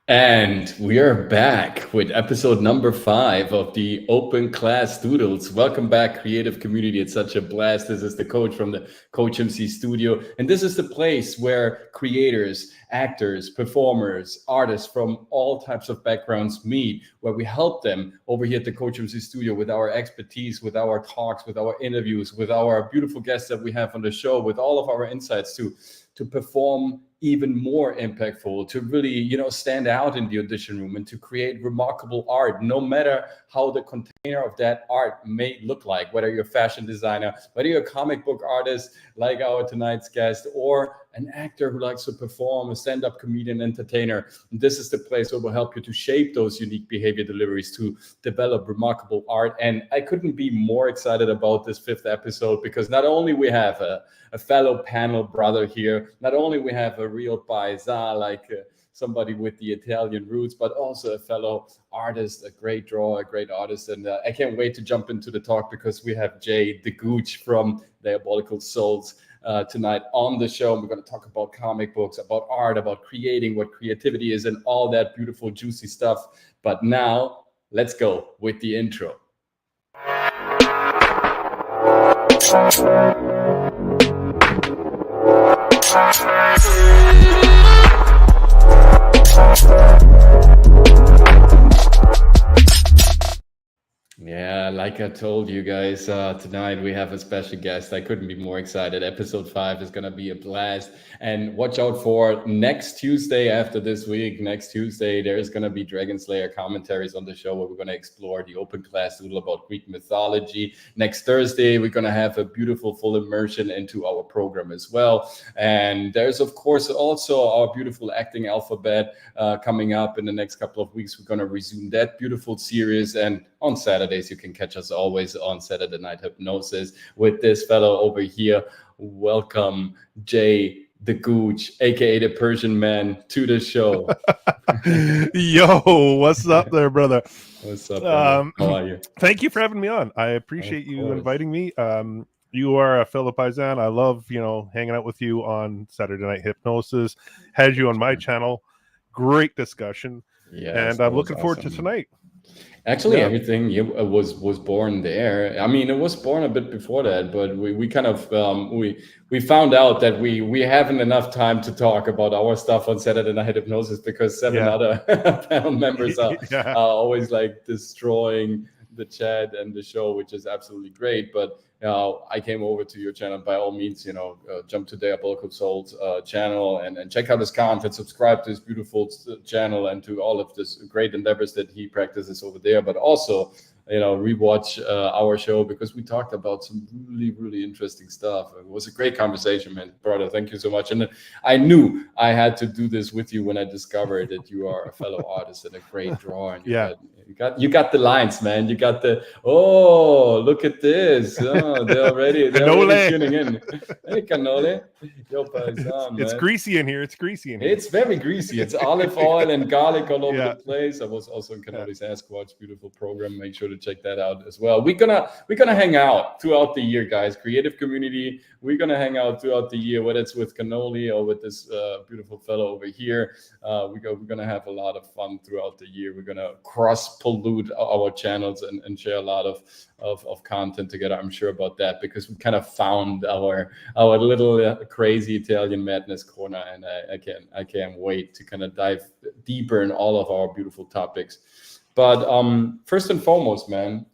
And we are back with episode number 5 of the Open Class Doodles. Welcome back, creative community. It's such a blast. This is the coach from the COACHMC studio. And this is the place where creators, actors, performers, artists from all types of backgrounds meet, where we help them over here at the COACHMC studio with our expertise, with our talks, with our interviews, with our beautiful guests that we have on the show, with all of our insights to perform even more impactful, to really, stand out in the audition room and to create remarkable art, no matter how the container of that art may look like, whether you're a fashion designer, whether you're a comic book artist like our tonight's guest, or an actor who likes to perform, a stand-up comedian, entertainer. This is the place where we'll help you to shape those unique behavior deliveries, to develop remarkable art. And I couldn't be more excited about this 5th episode, because not only we have a fellow panel brother here, not only we have a real paisa, like somebody with the Italian roots, but also a fellow artist, a great drawer, a great artist. And I can't wait to jump into the talk, because we have Jay the Gooch from Diabolical Souls tonight on the show. And we're going to talk about comic books, about art, about creating, what creativity is, and all that beautiful, juicy stuff. But now, let's go with the intro. Yeah, like I told you guys, tonight we have a special guest. I couldn't be more excited. Episode 5 is going to be a blast. And watch out for next Tuesday, after this week. Next Tuesday, there's going to be Dragon Slayer commentaries on the show, where we're going to explore the Open Class Doodle about Greek mythology. Next Thursday, we're going to have a beautiful full immersion into our program as well. And there's, of course, also our beautiful acting alphabet coming up in the next couple of weeks. We're going to resume that beautiful series. And on Saturdays, you can catch us always on Saturday Night Hypnosis with this fellow over here. Welcome, Jay the Gooch, aka the Persian Man, to the show. Yo, what's up there, brother? What's up, how are you? Thank you for having me on. I appreciate you inviting me. You are a fellow paisan. I love, hanging out with you on Saturday Night Hypnosis. Had you on my channel. Great discussion. Yeah, and I'm looking forward to tonight. Actually, everything was born there. I mean, it was born a bit before that, but we kind of we found out that we haven't enough time to talk about our stuff on Saturday Night Hypnosis, because 7 other panel members are always like destroying the chat and the show, which is absolutely great. But I came over to your channel. By all means, jump to Diabolical Souls channel and check out his content, subscribe to his beautiful channel, and to all of this great endeavors that he practices over there. But also, rewatch our show, because we talked about some really, really interesting stuff. It was a great conversation, man, brother. Thank you so much. And I knew I had to do this with you when I discovered that you are a fellow artist and a great drawer. And you got the lines, man. You got the look at this. Oh, they're already tuning in. Hey, cannoli. Yo, paisan, it's greasy in here. It's greasy in here. It's very greasy. It's olive oil and garlic all over the place. I was also in Cannoli's Sasquatch, beautiful program. Make sure to check that out as well. We're gonna hang out throughout the year, guys. Creative community. We're gonna hang out throughout the year, whether it's with Cannoli or with this beautiful fellow over here. We're gonna have a lot of fun throughout the year. We're gonna cross pollute our channels and share a lot of content together. I'm sure about that, because we kind of found our little crazy Italian madness corner, and I can't wait to kind of dive deeper in all of our beautiful topics. But first and foremost, man,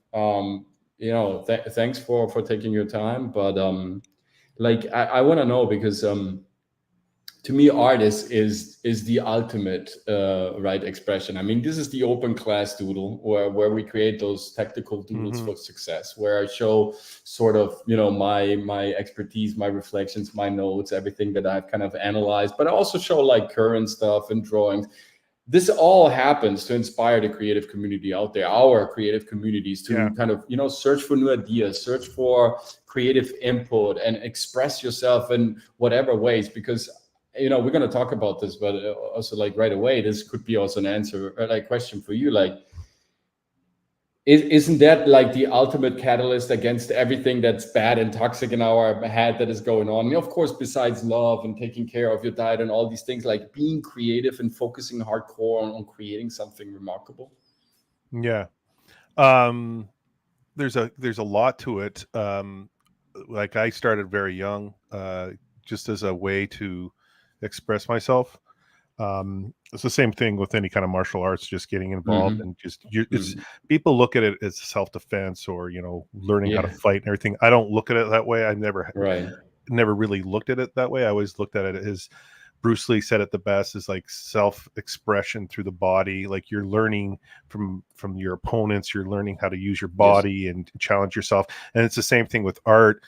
thanks for taking your time. But I want to know, because to me, art is the ultimate right expression. I mean, this is the Open Class Doodle, where we create those tactical doodles for success, where I show sort of my expertise, my reflections, my notes, everything that I've kind of analyzed. But I also show like current stuff and drawings. This all happens to inspire the creative community out there, our creative communities, to kind of, search for new ideas, search for creative input, and express yourself in whatever ways. Because, we're going to talk about this, but also, like, right away, this could be also an answer or like question for you. Like, Isn't that like the ultimate catalyst against everything that's bad and toxic in our head that is going on? Of course, besides love and taking care of your diet and all these things, like being creative and focusing hardcore on creating something remarkable. Yeah. There's a lot to it. Like I started very young, just as a way to express myself. It's the same thing with any kind of martial arts, just getting involved and it's people look at it as self-defense or, learning how to fight and everything. I don't look at it that way. I never really looked at it that way. I always looked at it as Bruce Lee said it the best, is like self-expression through the body. Like you're learning from your opponents, you're learning how to use your body and challenge yourself. And it's the same thing with art.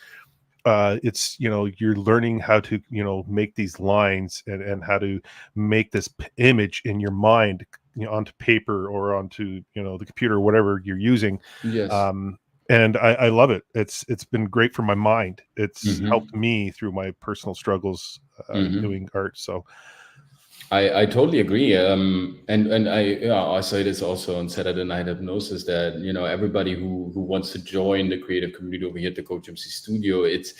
It's, you're learning how to, make these lines and how to make this image in your mind, onto paper or onto, the computer, whatever you're using. And I love it. It's been great for my mind. It's helped me through my personal struggles doing art. So I totally agree. And I say this also on Saturday Night Hypnosis, that everybody who wants to join the creative community over here at the COACHMC studio, it's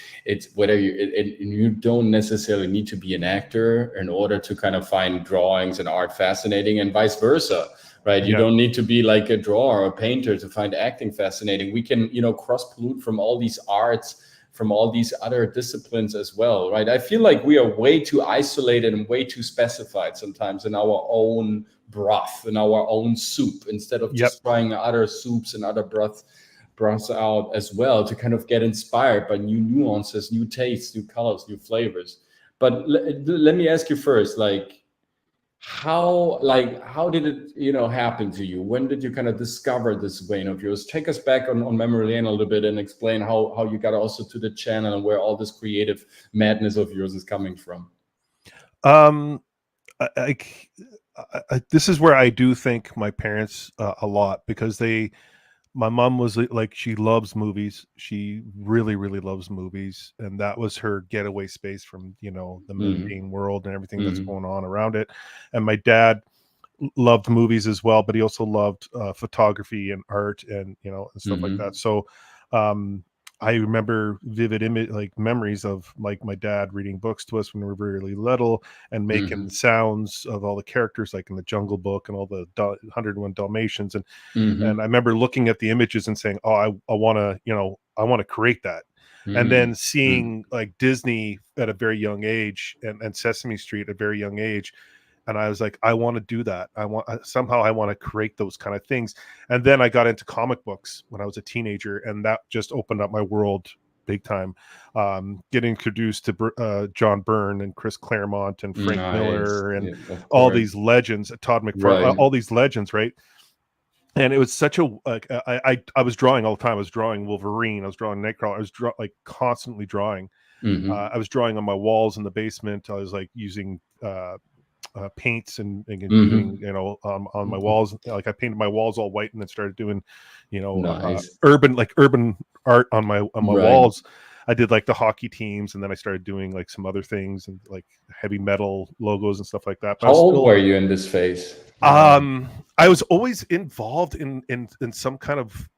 whether you don't necessarily need to be an actor in order to kind of find drawings and art fascinating, and vice versa. Right. You don't need to be like a drawer or a painter to find acting fascinating. We can, cross pollute from all these arts, from all these other disciplines as well. Right. I feel like we are way too isolated and way too specified sometimes in our own broth, in our own soup, instead of just trying other soups and other broths out as well, to kind of get inspired by new nuances, new tastes, new colors, new flavors. But let me ask you first, how did it happen to you? When did you kind of discover this vein of yours? Take us back on memory lane a little bit and explain how you got also to the channel and where all this creative madness of yours is coming from. This is where I do thank my parents a lot, because my mom was like, she loves movies. She really, really loves movies. And that was her getaway space from, the mundane world and everything that's going on around it. And my dad loved movies as well, but he also loved photography and art and, and stuff like that. So I remember vivid memories of like my dad reading books to us when we were really little and making sounds of all the characters, like in the Jungle Book and all the 101 Dalmatians. And I remember looking at the images and saying, oh, I want to create that. And then seeing like Disney at a very young age and Sesame Street at a very young age. And I was like, I want to do that. I want to create those kind of things. And then I got into comic books when I was a teenager, and that just opened up my world big time. Getting introduced to John Byrne and Chris Claremont and Frank Miller and all these legends, Todd McFarlane, all these legends, right? And it was such a I was drawing all the time. I was drawing Wolverine. I was drawing Nightcrawler. I was constantly drawing. I was drawing on my walls in the basement. I was like using paints and doing, on my walls. Like I painted my walls all white and then started doing, urban art on my walls. I did like the hockey teams, and then I started doing like some other things and like heavy metal logos and stuff like that. But how old were you in this phase? I was always involved in some kind of,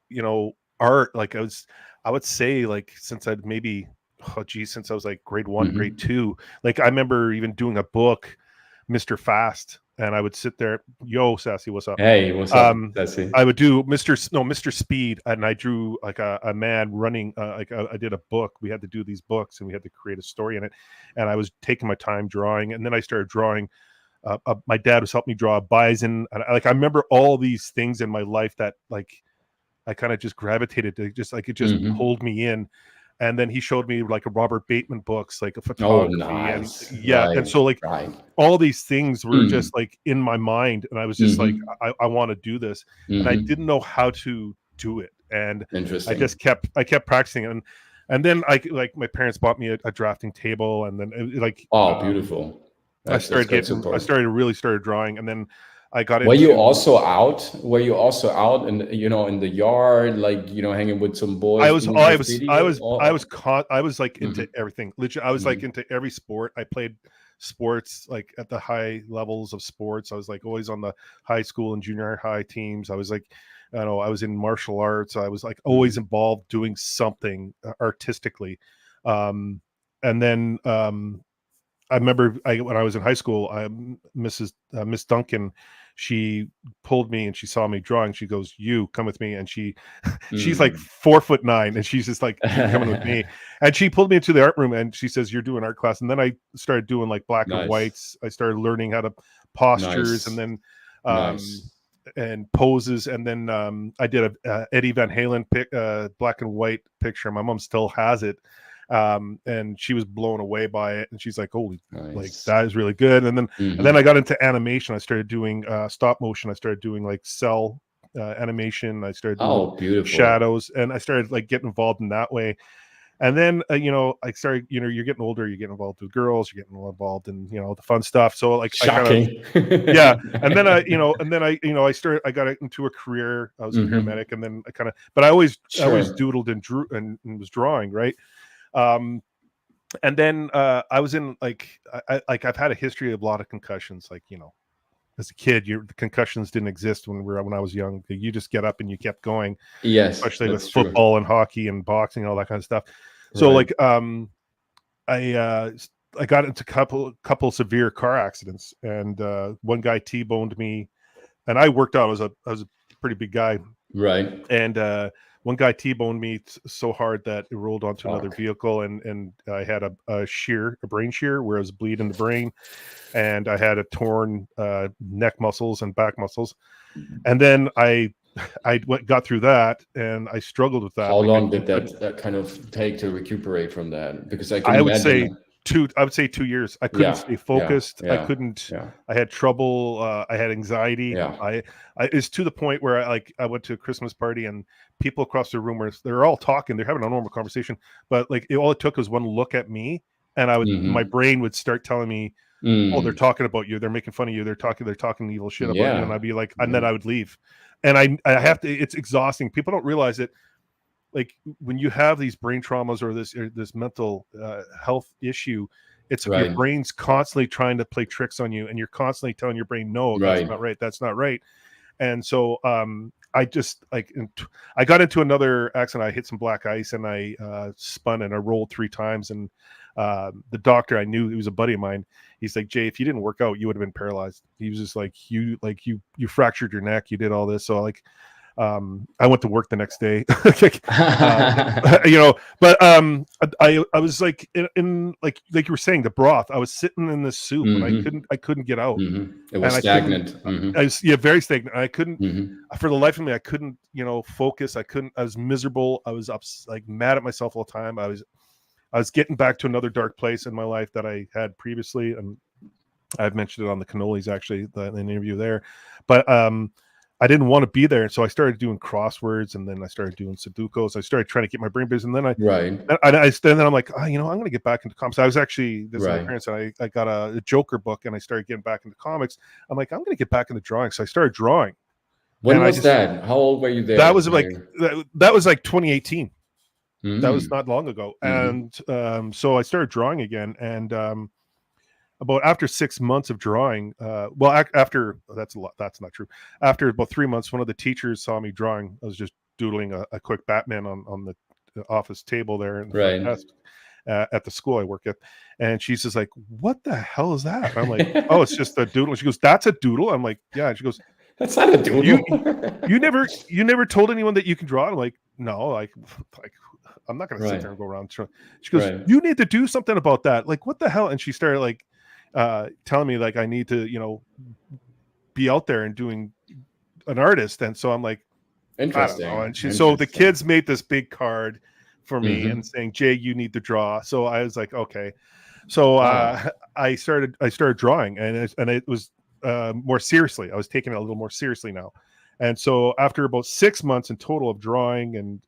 art. Like I would say like since I'd maybe, since I was like grade 1, grade 2, like I remember even doing a book, Mr. Fast, and I would sit there, yo, Sassy, what's up? Hey, what's up, Sassy? I would do Mr. Speed, and I drew like a man running, I did a book. We had to do these books, and we had to create a story in it, and I was taking my time drawing, and then I started drawing. My dad was helping me draw a bison, and I remember all these things in my life that like I kind of just gravitated to, just like it just pulled me in. And then he showed me like a Robert Bateman books, like a photography. And and so like all these things were just like in my mind. And I was just like, I want to do this. And I didn't know how to do it. And I just kept practicing. And then my parents bought me a drafting table, and then beautiful. I really started drawing, and then I got into. Were you also out in the yard, like hanging with some boys? I was like into everything. Legit, I was like into every sport. I played sports like at the high levels of sports. I was like always on the high school and junior high teams. I was like I know I was in martial arts. I was like always involved doing something artistically. And then I remember when I was in high school, Miss Duncan, she pulled me and she saw me drawing. She goes, "You come with me." And she's like 4'9", and she's just like, "You're coming with me." And she pulled me into the art room and she says, "You're doing art class." And then I started doing like black and whites. I started learning how to postures and then and poses. And then I did a Eddie Van Halen black and white picture. My mom still has it. And she was blown away by it, and she's like, "Holy, like that is really good." And then I got into animation. I started doing stop motion. I started doing like cell animation. I started doing shadows, and I started like getting involved in that way. And then I started, you're getting older, you get involved with girls, you're getting involved in the fun stuff. So like shocking. And then I got into a career. I was a paramedic, and then but I always doodled and drew and was drawing, right? And then I was in I've had a history of a lot of concussions. Like, as a kid, the concussions didn't exist when I was young. You just get up and you kept going. Yes, especially with football and hockey and boxing and all that kind of stuff. So I got into couple severe car accidents, and one guy T-boned me, and I worked out. I was a pretty big guy, right? And one guy T-boned me so hard that it rolled onto another vehicle, and I had a brain shear, where I was bleeding the brain, and I had a torn neck muscles and back muscles. And then I got through that, and I struggled with that. How long did that kind of take to recuperate from that? Because I would say 2 years. I couldn't stay focused. I couldn't. I had trouble. I had anxiety. It's to the point where I went to a Christmas party, and people across the room they're all talking. They're having a normal conversation, but all it took was one look at me, and my brain would start telling me, "Oh, they're talking about you. They're making fun of you. They're talking evil shit about you." And I'd be like, and then I would leave. And I have to. It's exhausting. People don't realize it. Like, when you have these brain traumas or this mental health issue, it's your brain's constantly trying to play tricks on you, and you're constantly telling your brain, "No, that's not right. That's not right." And so I just I got into another accident. I hit some black ice, and I spun, and I rolled 3 times. And the doctor, I knew, he was a buddy of mine. He's like, "Jay, if you didn't work out, you would have been paralyzed." He was just like, you fractured your neck, you did all this. So I went to work the next day, but I was like in like you were saying, the broth. I was sitting in this soup, and I couldn't get out. It was stagnant. I was very stagnant. I couldn't for the life of me. I couldn't focus. I was miserable. I was mad at myself all the time. I was getting back to another dark place in my life that I had previously, and I've mentioned it on the cannolis, actually, the interview there. But I didn't want to be there, so I started doing crosswords, and then I started doing Sudokus. I started trying to get my brain busy, and then then I'm like, I'm going to get back into comics. I was actually my parents, and I got a Joker book, and I started getting back into comics. I'm like, I'm going to get back into drawing, so I started drawing. When was that? How old were you there? That was that was like 2018. That was not long ago. And so I started drawing again, and about after 6 months of drawing, after that's not true. After about 3 months, one of the teachers saw me drawing. I was just doodling a quick Batman on the office table there in the front desk at the school I work at, and she's just like, "What the hell is that?" And I'm like, "Oh, it's just a doodle." And she goes, "That's a doodle?" I'm like, "Yeah." And she goes, "That's not a doodle." You never told anyone that you can draw? I'm like, "No, like I'm not going to sit there and go around." She goes, "You need to do something about that. Like, what the hell?" And she started telling me I need to be out there and doing an artist. And so I'm like, interesting. And so the kids made this big card for me and saying, "Jay, you need to draw." So I was like, okay. So I started drawing, and it was more seriously. I was taking it a little more seriously now. And so after about 6 months in total of drawing and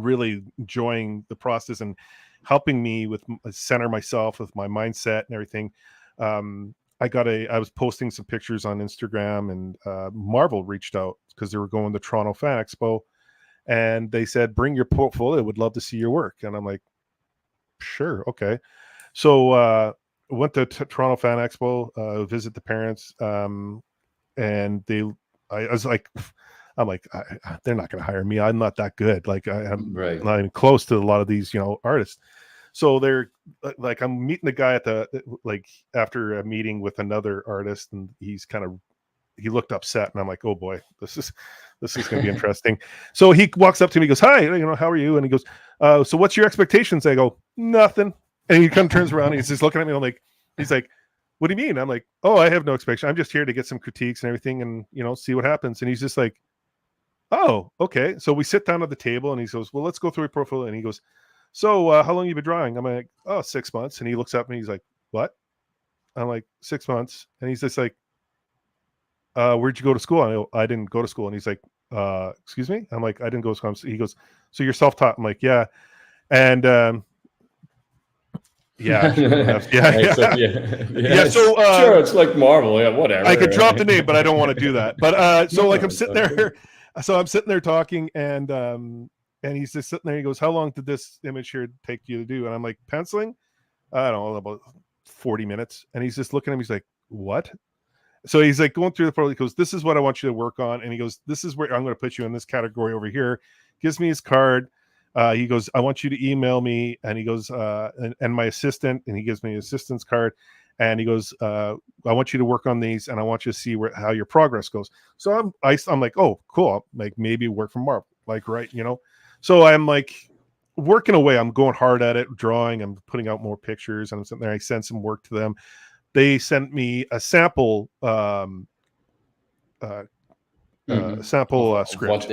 really enjoying the process and helping me with center myself with my mindset and everything, I was posting some pictures on Instagram, and Marvel reached out because they were going to Toronto Fan Expo, and they said, "Bring your portfolio. Would love to see your work." And I'm like, "Sure, okay." So went to Toronto Fan Expo, visit the parents, and I was like, I'm like, they're not going to hire me. I'm not that good. Like I'm Right. not even close to a lot of these, artists. So they're like, I'm meeting the guy at like after a meeting with another artist, and he looked upset, and I'm like, oh boy, this is going to be interesting. So he walks up to me, he goes, hi, how are you? And he goes, so what's your expectations? I go, nothing. And he kind of turns around, and he's just looking at me. I'm like, he's like, what do you mean? I'm like, oh, I have no expectation. I'm just here to get some critiques and everything, and see what happens. And he's just like, oh, okay. So we sit down at the table, and he goes, well, let's go through your profile. And he goes, so how long have you been drawing? I'm like, oh, 6 months. And he looks at me, he's like, what? I'm like, 6 months. And he's just like, where'd you go to school? I go, I didn't go to school. And he's like, excuse me? I'm like, I didn't go to school. He goes, so you're self-taught? I'm like, yeah. And yeah. So sure, it's like Marvel. Yeah, whatever. I could drop the name, but I don't want to do that. But so like I'm sitting there. So I'm sitting there talking, and he's just sitting there. He goes, how long did this image here take you to do? And I'm like, penciling? I don't know, about 40 minutes. And he's just looking at me. He's like, what? So he's like going through the photo. He goes, this is what I want you to work on. And he goes, this is where I'm going to put you in this category over here. Gives me his card. He goes, I want you to email me. And he goes, and my assistant, and he gives me his assistant's card. And he goes, I want you to work on these, and I want you to see how your progress goes. So I'm like, oh, cool. Like maybe work from Marvel, like, right. So I'm like working away. I'm going hard at it, drawing. I'm putting out more pictures, and I'm sitting there. I send some work to them. They sent me a sample script.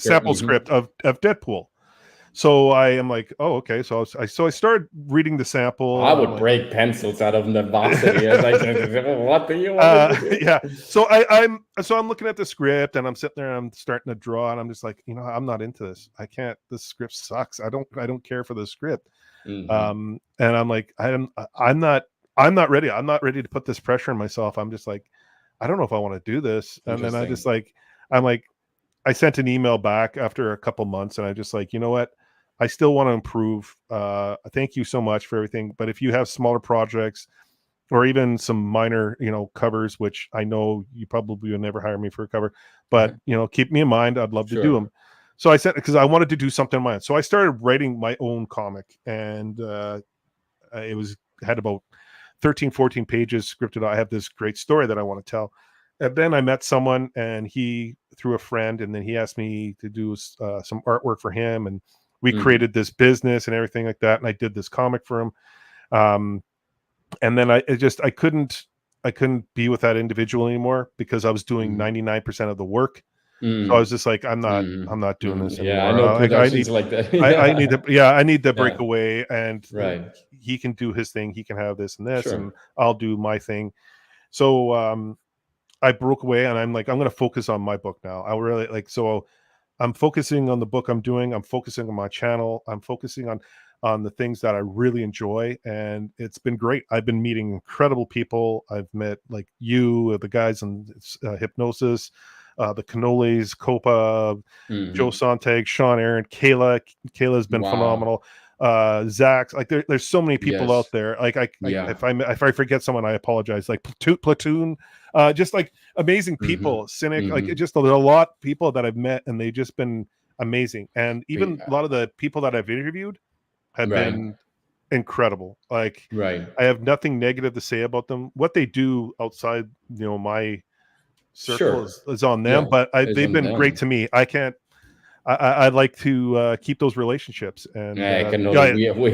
Sample script of Deadpool. So I am like, oh, okay. So I started reading the sample. I would break pencils out of nervosity. What do you want to do? Yeah. So I'm looking at the script, and I'm sitting there, and I'm starting to draw, and I'm just like, I'm not into this. I can't. This script sucks. I don't care for the script. And I'm like, I'm not ready. I'm not ready to put this pressure on myself. I'm just like, I don't know if I want to do this. And then I sent an email back after a couple months, and I just like, you know what? I still want to improve. Thank you so much for everything. But if you have smaller projects or even some minor, covers, which I know you probably would never hire me for a cover, but keep me in mind. I'd love to do them. So I said, because I wanted to do something on my own. So I started writing my own comic, and it had about 13, 14 pages scripted. I have this great story that I want to tell. And then I met someone, and he, through a friend, and then he asked me to do some artwork for him, and we created this business and everything like that. And I did this comic for him. And then I couldn't be with that individual anymore, because I was doing 99% of the work. So I was just like, I'm not doing this anymore. Yeah, I know productions like that. I need to break away, and he can do his thing. He can have this and this, and I'll do my thing. So I broke away, and I'm like, I'm going to focus on my book now. I really so I'm focusing on the book I'm doing. I'm focusing on my channel. I'm focusing on the things that I really enjoy. And it's been great. I've been meeting incredible people. I've met like you, the guys in Hypnosis, the Cannolis, Copa, Joe Sontag, Sean Aaron, Kayla. Kayla's been phenomenal. Zach, like there's so many people out there. Like if I forget someone, I apologize. Like Platoon, just like amazing people. Cynic, like just there's a lot of people that I've met, and they've just been amazing. And even a lot of the people that I've interviewed have been incredible. Like I have nothing negative to say about them. What they do outside, my circle is on them, but they've been great to me. I'd like to keep those relationships. And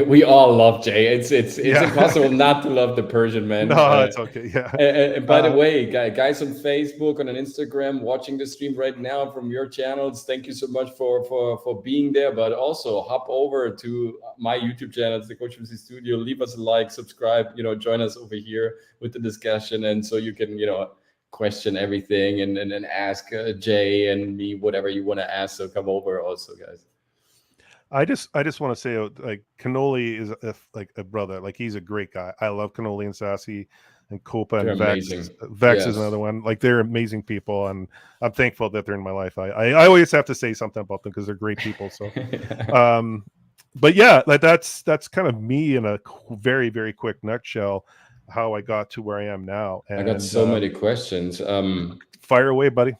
we all love Jay. It's impossible not to love the Persian man. No, it's okay. Yeah. And by the way, guys on Facebook and on Instagram watching the stream right now from your channels, thank you so much for being there. But also hop over to my YouTube channel, the COACHMC Studio. Leave us a like, subscribe. Join us over here with the discussion, and so you can question everything and ask Jay and me whatever you want to ask. So come over also, guys. I just want to say, like, Cannoli is like a brother. Like, he's a great guy. I love Cannoli and Sassy and Copa and Vex. Vex is another one. Like, they're amazing people, and I'm thankful that they're in my life. I always have to say something about them because they're great people. So but yeah, like that's kind of me in a very, very quick nutshell, how I got to where I am now. And I got so many questions. Fire away, buddy.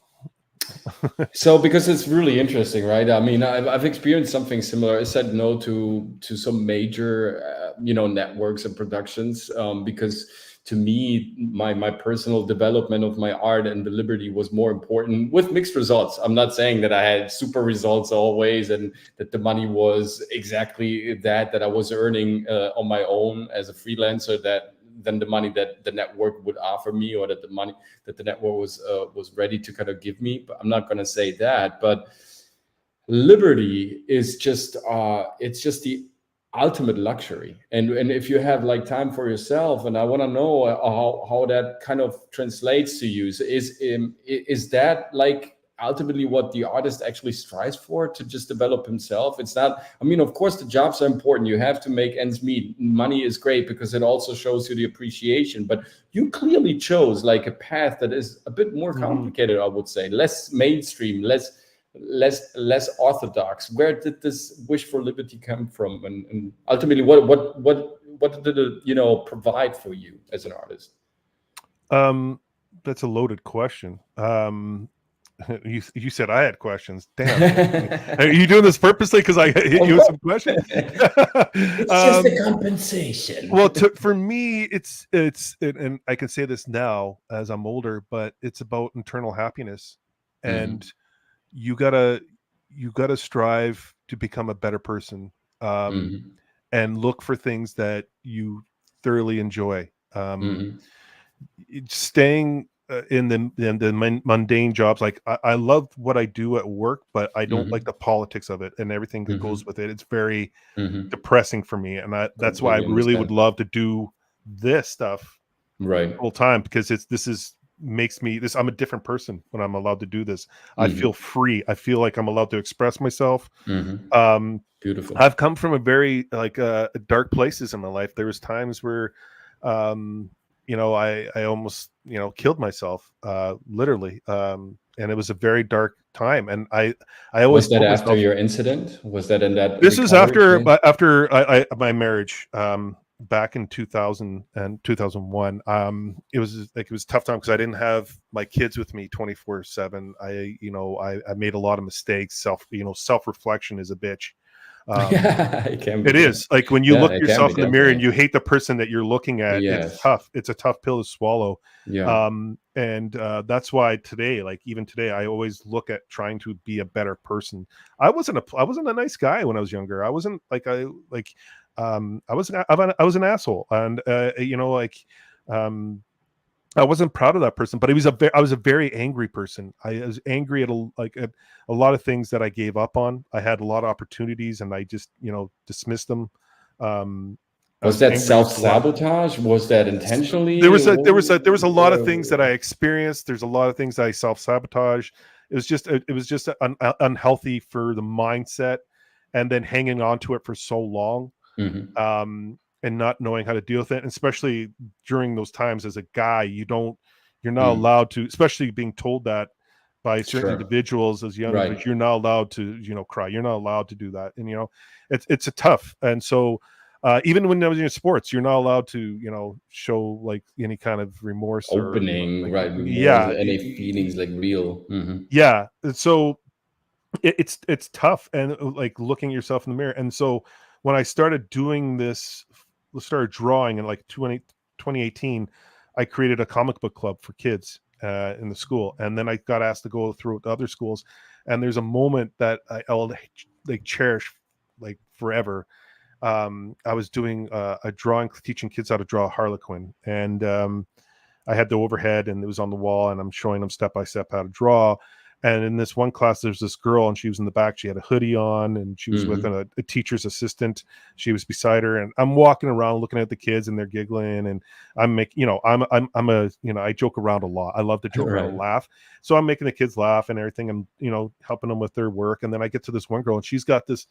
So, because it's really interesting, right? I mean, I've experienced something similar. I said no to some major, networks and productions, because to me, my personal development of my art and the liberty was more important, with mixed results. I'm not saying that I had super results always, and that the money was exactly that I was earning on my own as a freelancer, that than the money that the network would offer me, or that the money that the network was ready to kind of give me. But I'm not going to say that. But liberty is just it's just the ultimate luxury. And if you have like time for yourself, and I want to know how that kind of translates to you. So is that like ultimately what the artist actually strives for, to just develop himself? It's not, I mean, of course the jobs are important, you have to make ends meet, money is great because it also shows you the appreciation, but you clearly chose like a path that is a bit more complicated, I would say, less mainstream, less orthodox. Where did this wish for liberty come from, and ultimately what did it provide for you as an artist? That's a loaded question. You said I had questions. Damn. Are you doing this purposely because I hit you with some questions? It's just a compensation. Well, for me, it's and I can say this now as I'm older, but it's about internal happiness, and you gotta strive to become a better person, and look for things that you thoroughly enjoy. Staying in the mundane jobs, like I love what I do at work, but I don't like the politics of it and everything that goes with it. It's very depressing for me, and that's why I really would love to do this stuff right full time, because makes me this. I'm a different person when I'm allowed to do this. I feel free. I feel like I'm allowed to express myself. Beautiful. I've come from a very dark places in my life. There was times where I almost killed myself, literally, and it was a very dark time. And I always was that after your incident? Was that in that? This is after my marriage, back in 2000 and 2001. It was like, it was a tough time because I didn't have my kids with me 24/7. I made a lot of mistakes. Self-reflection is a bitch. It is like when you look yourself in the mirror and you hate the person that you're looking at. Yes. It's tough. It's a tough pill to swallow. Yeah. And that's why today, like even today, I always look at trying to be a better person. I wasn't a nice guy when I was younger. I wasn't I was an asshole, and I wasn't proud of that person, but I was a very angry person. I was angry at a lot of things that I gave up on. I had a lot of opportunities and I just, dismissed them. Was that self-sabotage? Was that intentionally? There was a lot of things that I experienced. There's a lot of things that I self-sabotage. It was just unhealthy for the mindset, and then hanging on to it for so long. And not knowing how to deal with it, and especially during those times as a guy, you're not allowed to, especially being told that by certain individuals as young as you're not allowed to, cry. You're not allowed to do that. And, it's a tough. And so, even when I was in sports, you're not allowed to, show like any kind of remorse opening, or right. Remorse, any feelings like real. Yeah. So it's tough, and like looking at yourself in the mirror. And so when I started doing this, started drawing in like 2018, I created a comic book club for kids in the school, and then I got asked to go through to other schools. And there's a moment that I'll like cherish like forever. I was doing a drawing, teaching kids how to draw a Harlequin, and I had the overhead, and it was on the wall, and I'm showing them step by step how to draw. And in this one class, there's this girl, and she was in the back. She had a hoodie on, and she was with a teacher's assistant. She was beside her, and I'm walking around looking at the kids, and they're giggling. And I'm making, I joke around a lot. I love to joke around and laugh. So I'm making the kids laugh and everything, and helping them with their work. And then I get to this one girl, and she's got this.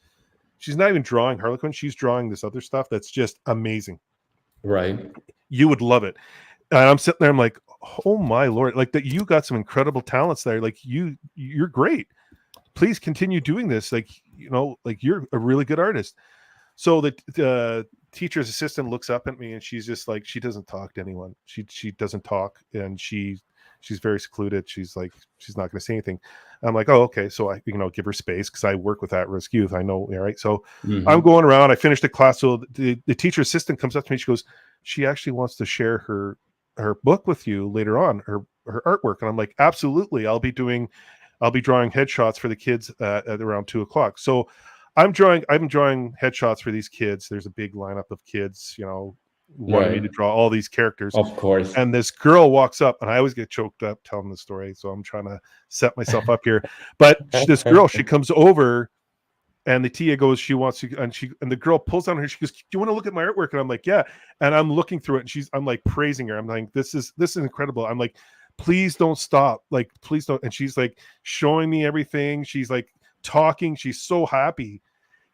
She's not even drawing Harlequin. She's drawing this other stuff that's just amazing. Right. You would love it. And I'm sitting there, I'm like, oh my Lord, like that you got some incredible talents there. Like you're great. Please continue doing this. Like, like you're a really good artist. So the teacher's assistant looks up at me, and she's just like, she doesn't talk to anyone. She doesn't talk. And she she's very secluded. She's like, she's not going to say anything. I'm like, oh, okay. So I, give her space because I work with at-risk youth. I know, right? So I'm going around. I finished the class. So the teacher assistant comes up to me. She goes, she actually wants to share her book with you later on, her artwork. And I'm like, absolutely. I'll be drawing headshots for the kids at around 2:00. So I'm drawing headshots for these kids. There's a big lineup of kids, wanting me to draw all these characters. Of course. And this girl walks up, and I always get choked up telling the story, so I'm trying to set myself up here. But this girl, she comes over, and the TA goes, she wants to, and the girl pulls on her. She goes, "Do you want to look at my artwork?" And I'm like, "Yeah." And I'm looking through it, and I'm like praising her. I'm like, "This is incredible." I'm like, "Please don't stop. Like, please don't." And she's like showing me everything. She's like talking. She's so happy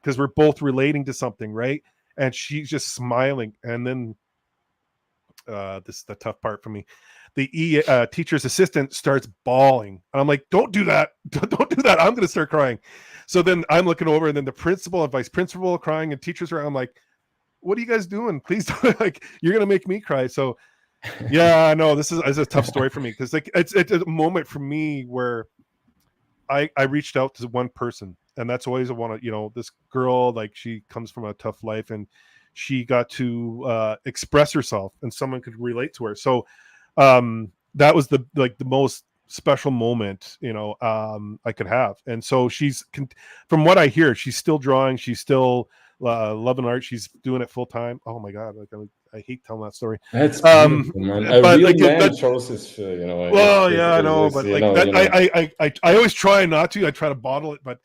because we're both relating to something, right? And she's just smiling. And then this is the tough part for me. The teacher's assistant starts bawling. And I'm like, don't do that. Don't do that. I'm going to start crying. So then I'm looking over, and then the principal and vice principal are crying, and teachers are, I'm like, what are you guys doing? Please don't, like, you're going to make me cry. So yeah, I know this is a tough story for me, because like it's a moment for me where I reached out to one person, and that's always this girl, like, she comes from a tough life, and she got to express herself, and someone could relate to her. So that was the most special moment I could have. And so from what I hear, she's still drawing, she's still loving art, she's doing it full time. Oh my god, like I hate telling that story. That's beautiful, man. A real like, man shows his well, yeah, I know, but like I always try not to. I try to bottle it, but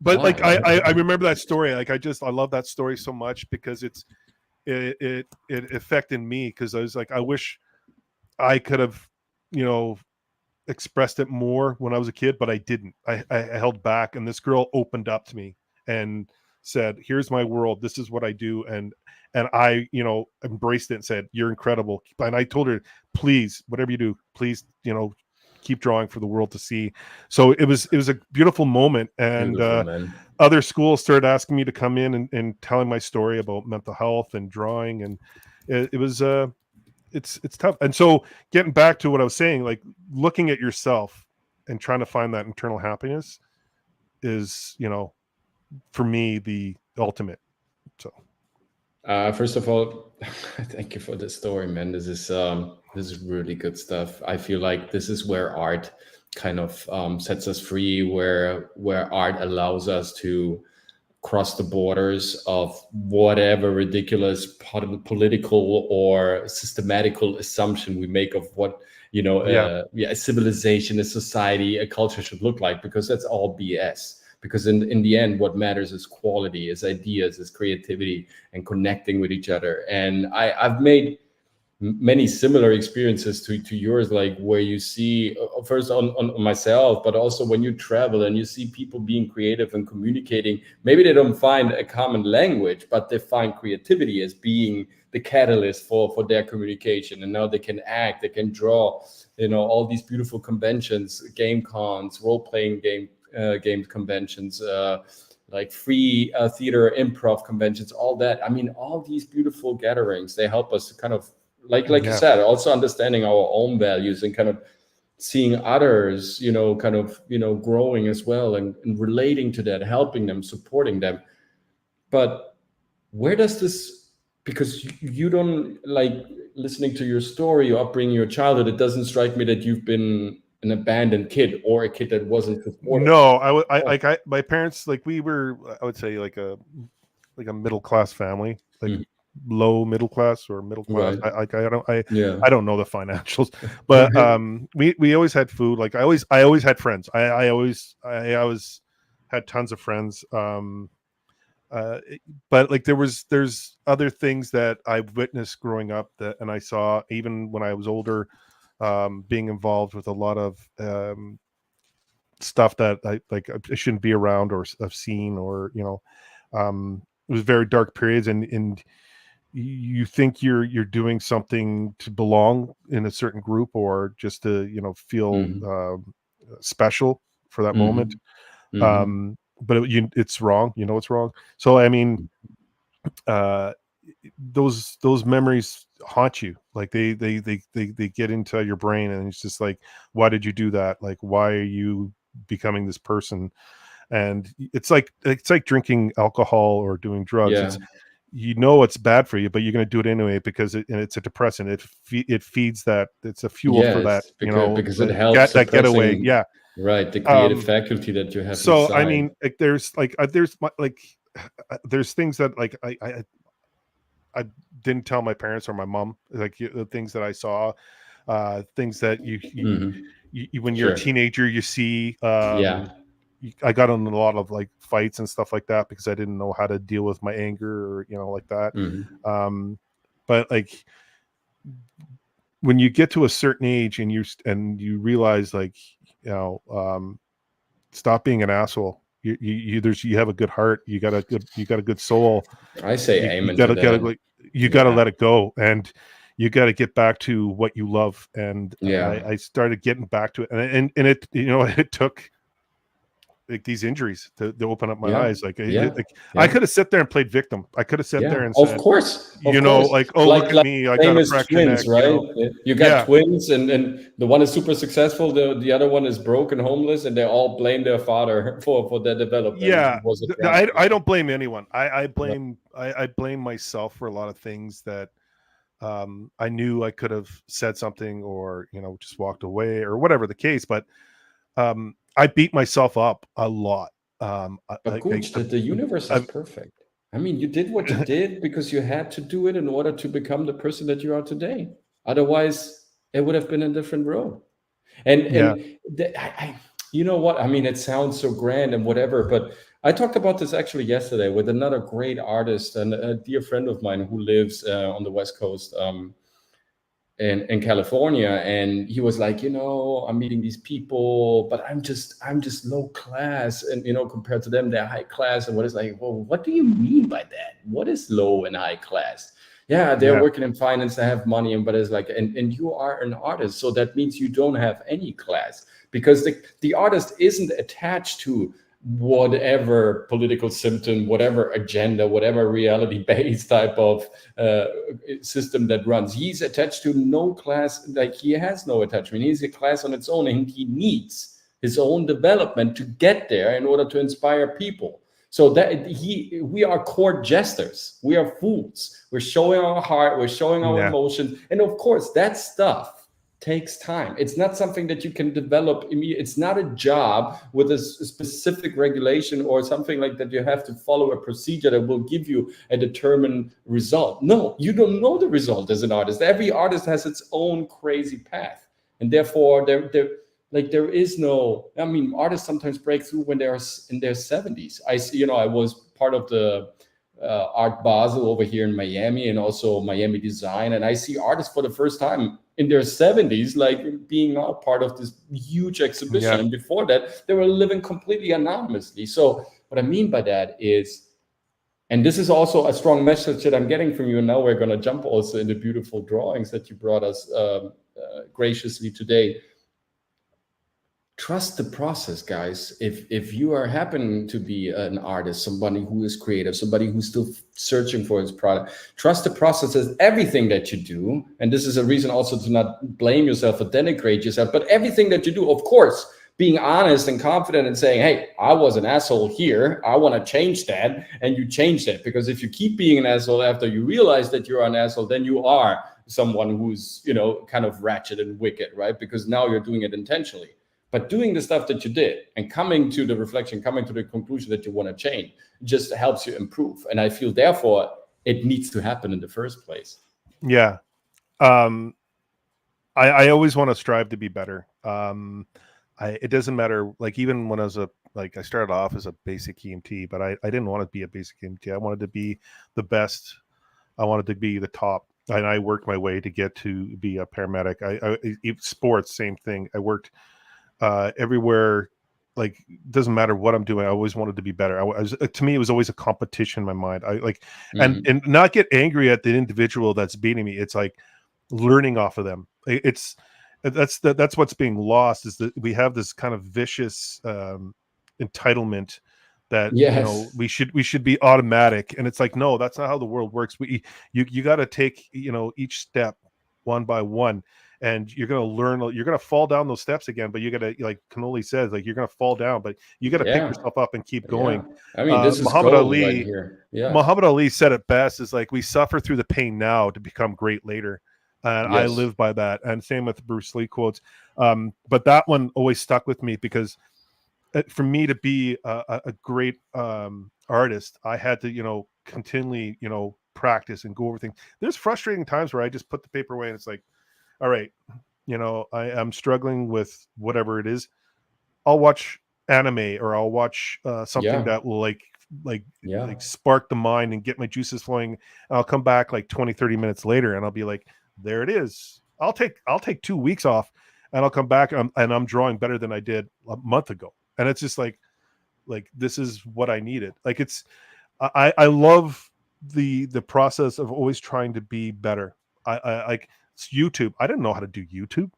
like I remember that story. Like I love that story so much, because it affected me, because I was like, I wish I could have expressed it more when I was a kid, but I didn't. I held back, and this girl opened up to me and said, here's my world, this is what I do, and I embraced it and said, you're incredible. And I told her, please, whatever you do, please keep drawing for the world to see. So it was a beautiful moment. And other schools started asking me to come in and telling my story about mental health and drawing, and it was it's tough. And so getting back to what I was saying, like, looking at yourself and trying to find that internal happiness is for me the ultimate. So first of all, thank you for the story, man. This is really good stuff. I feel like this is where art kind of sets us free, where art allows us to cross the borders of whatever ridiculous political or systematical assumption we make of what a civilization, a society, a culture should look like, because that's all BS. Because in the end, what matters is quality, is ideas, is creativity, and connecting with each other. And I've made many similar experiences to yours, like where you see first on myself, but also when you travel and you see people being creative and communicating. Maybe they don't find a common language, but they find creativity as being the catalyst for their communication. And now they can act, they can draw, all these beautiful conventions, game cons, role-playing game conventions, like free theater, improv conventions, all that. I mean, all these beautiful gatherings, they help us to kind of, like you said, also understanding our own values and kind of seeing others, growing as well, and relating to that, helping them, supporting them. But where does this, because you don't, like, listening to your story, your upbringing, your childhood, it doesn't strike me that you've been an abandoned kid or a kid that wasn't supported. No, my parents, like, we were, I would say, like a middle class family, like low middle class or middle class. Right. I don't know the financials, but we always had food. Like I always had friends. I always had tons of friends. But like there's other things that I witnessed growing up and I saw even when I was older, being involved with a lot of stuff that I shouldn't be around or have seen, or it was very dark periods, and you think you're doing something to belong in a certain group, or just to feel special for that moment. But it's wrong. It's wrong. So I mean, those memories haunt you. Like they get into your brain, and it's just like, why did you do that? Like, why are you becoming this person? And it's like drinking alcohol or doing drugs. Yeah. It's, it's bad for you, but you're going to do it anyway because it's a depressant. It feeds that. It's a fuel for that. Yes, because it helps that getaway. suppressing, Yeah. right, the creative faculty that you have So I inside. mean, like there's things that like I didn't tell my parents or my mom, like the things that I saw, things that you when you're a Sure. teenager, you see. Yeah. I got in a lot of like fights and stuff like that because I didn't know how to deal with my anger or like that. But like when you get to a certain age and you realize like stop being an asshole. You have a good heart. You got a good soul. I say You amen gotta to that. gotta let it go, and you got to get back to what you love. And I started getting back to it, and it it took like these injuries to open up my eyes. Like, I could have sat there and played victim. I could have sat there and said, of course, like, oh, look at me, I got a fractured twins, neck. Right? You got twins, and the one is super successful, the other one is broke and homeless, and they all blame their father for their development. Yeah, I don't blame anyone. I blame myself for a lot of things that I knew I could have said something or just walked away or whatever the case, but I beat myself up a lot. But Gooch, the universe is perfect. I mean, you did what you did because you had to do it in order to become the person that you are today. Otherwise, it would have been a different road. And you know what? I mean, it sounds so grand and whatever, but I talked about this actually yesterday with another great artist and a dear friend of mine who lives on the West Coast. In California, and he was like, I'm meeting these people, but I'm just low class, and compared to them, they're high class. And what is like, well, what do you mean by that? What is low and high class? Yeah, they're working in finance, they have money, but it's like, and you are an artist, so that means you don't have any class, because the artist isn't attached to whatever political symptom, whatever agenda, whatever reality-based type of system that runs. He's attached to no class, like he has no attachment. He's a class on its own, and he needs his own development to get there in order to inspire people. So that we are court jesters. We are fools. We're showing our heart. We're showing our emotions. And of course, that stuff takes time. It's not something that you can develop immediately. It's not a job with a specific regulation or something like that. You have to follow a procedure that will give you a determined result. No, you don't know the result as an artist. Every artist has its own crazy path. And therefore, there is no, I mean, artists sometimes break through when they're in their 70s. I see, I was part of the Art Basel over here in Miami, and also Miami Design. And I see artists for the first time in their 70s, like being now part of this huge exhibition. Yeah. And before that, they were living completely anonymously. So what I mean by that is, and this is also a strong message that I'm getting from you, and now we're going to jump also in the beautiful drawings that you brought us graciously today. Trust the process, guys. If you are happen to be an artist, somebody who is creative, somebody who's still searching for his product, trust the process as everything that you do. And this is a reason also to not blame yourself or denigrate yourself, but everything that you do, of course, being honest and confident and saying, hey, I was an asshole here, I want to change that, and you change that. Because if you keep being an asshole after you realize that you're an asshole, then you are someone who's, kind of ratchet and wicked, right? Because now you're doing it intentionally. But doing the stuff that you did and coming to the reflection, coming to the conclusion that you want to change, just helps you improve. And I feel, therefore, it needs to happen in the first place. Yeah. I always want to strive to be better. It doesn't matter. Like, even when I started off as a basic EMT, but I didn't want to be a basic EMT. I wanted to be the best. I wanted to be the top. And I worked my way to get to be a paramedic. Sports, same thing. I worked everywhere. Like, doesn't matter what I'm doing, I always wanted to be better. To me, it was always a competition in my mind. And not get angry at the individual that's beating me. It's like learning off of them. That's what's being lost, is that we have this kind of vicious entitlement that Yes. we should be automatic, and it's like, no, that's not how the world works. You got to take each step one by one, and you're going to learn. You're going to fall down those steps again, but you got to, like Cannoli says, like, you're going to fall down, but you got to pick Yeah. yourself up and keep Yeah. going. I mean, this is gold right here. Yeah. Muhammad Ali said it best, is like, we suffer through the pain now to become great later. And I live by that. And same with Bruce Lee quotes. But that one always stuck with me, because for me to be a great artist, I had to, continually, practice and go over things. There's frustrating times where I just put the paper away and it's like, all right, I'm struggling with whatever it is. I'll watch anime, or I'll watch something that will like spark the mind and get my juices flowing. And I'll come back like 20-30 minutes later and I'll be like, there it is. I'll take 2 weeks off, and I'll come back and I'm drawing better than I did a month ago. And it's just like this is what I needed. Like, I love the process of always trying to be better. I like YouTube. I didn't know how to do YouTube.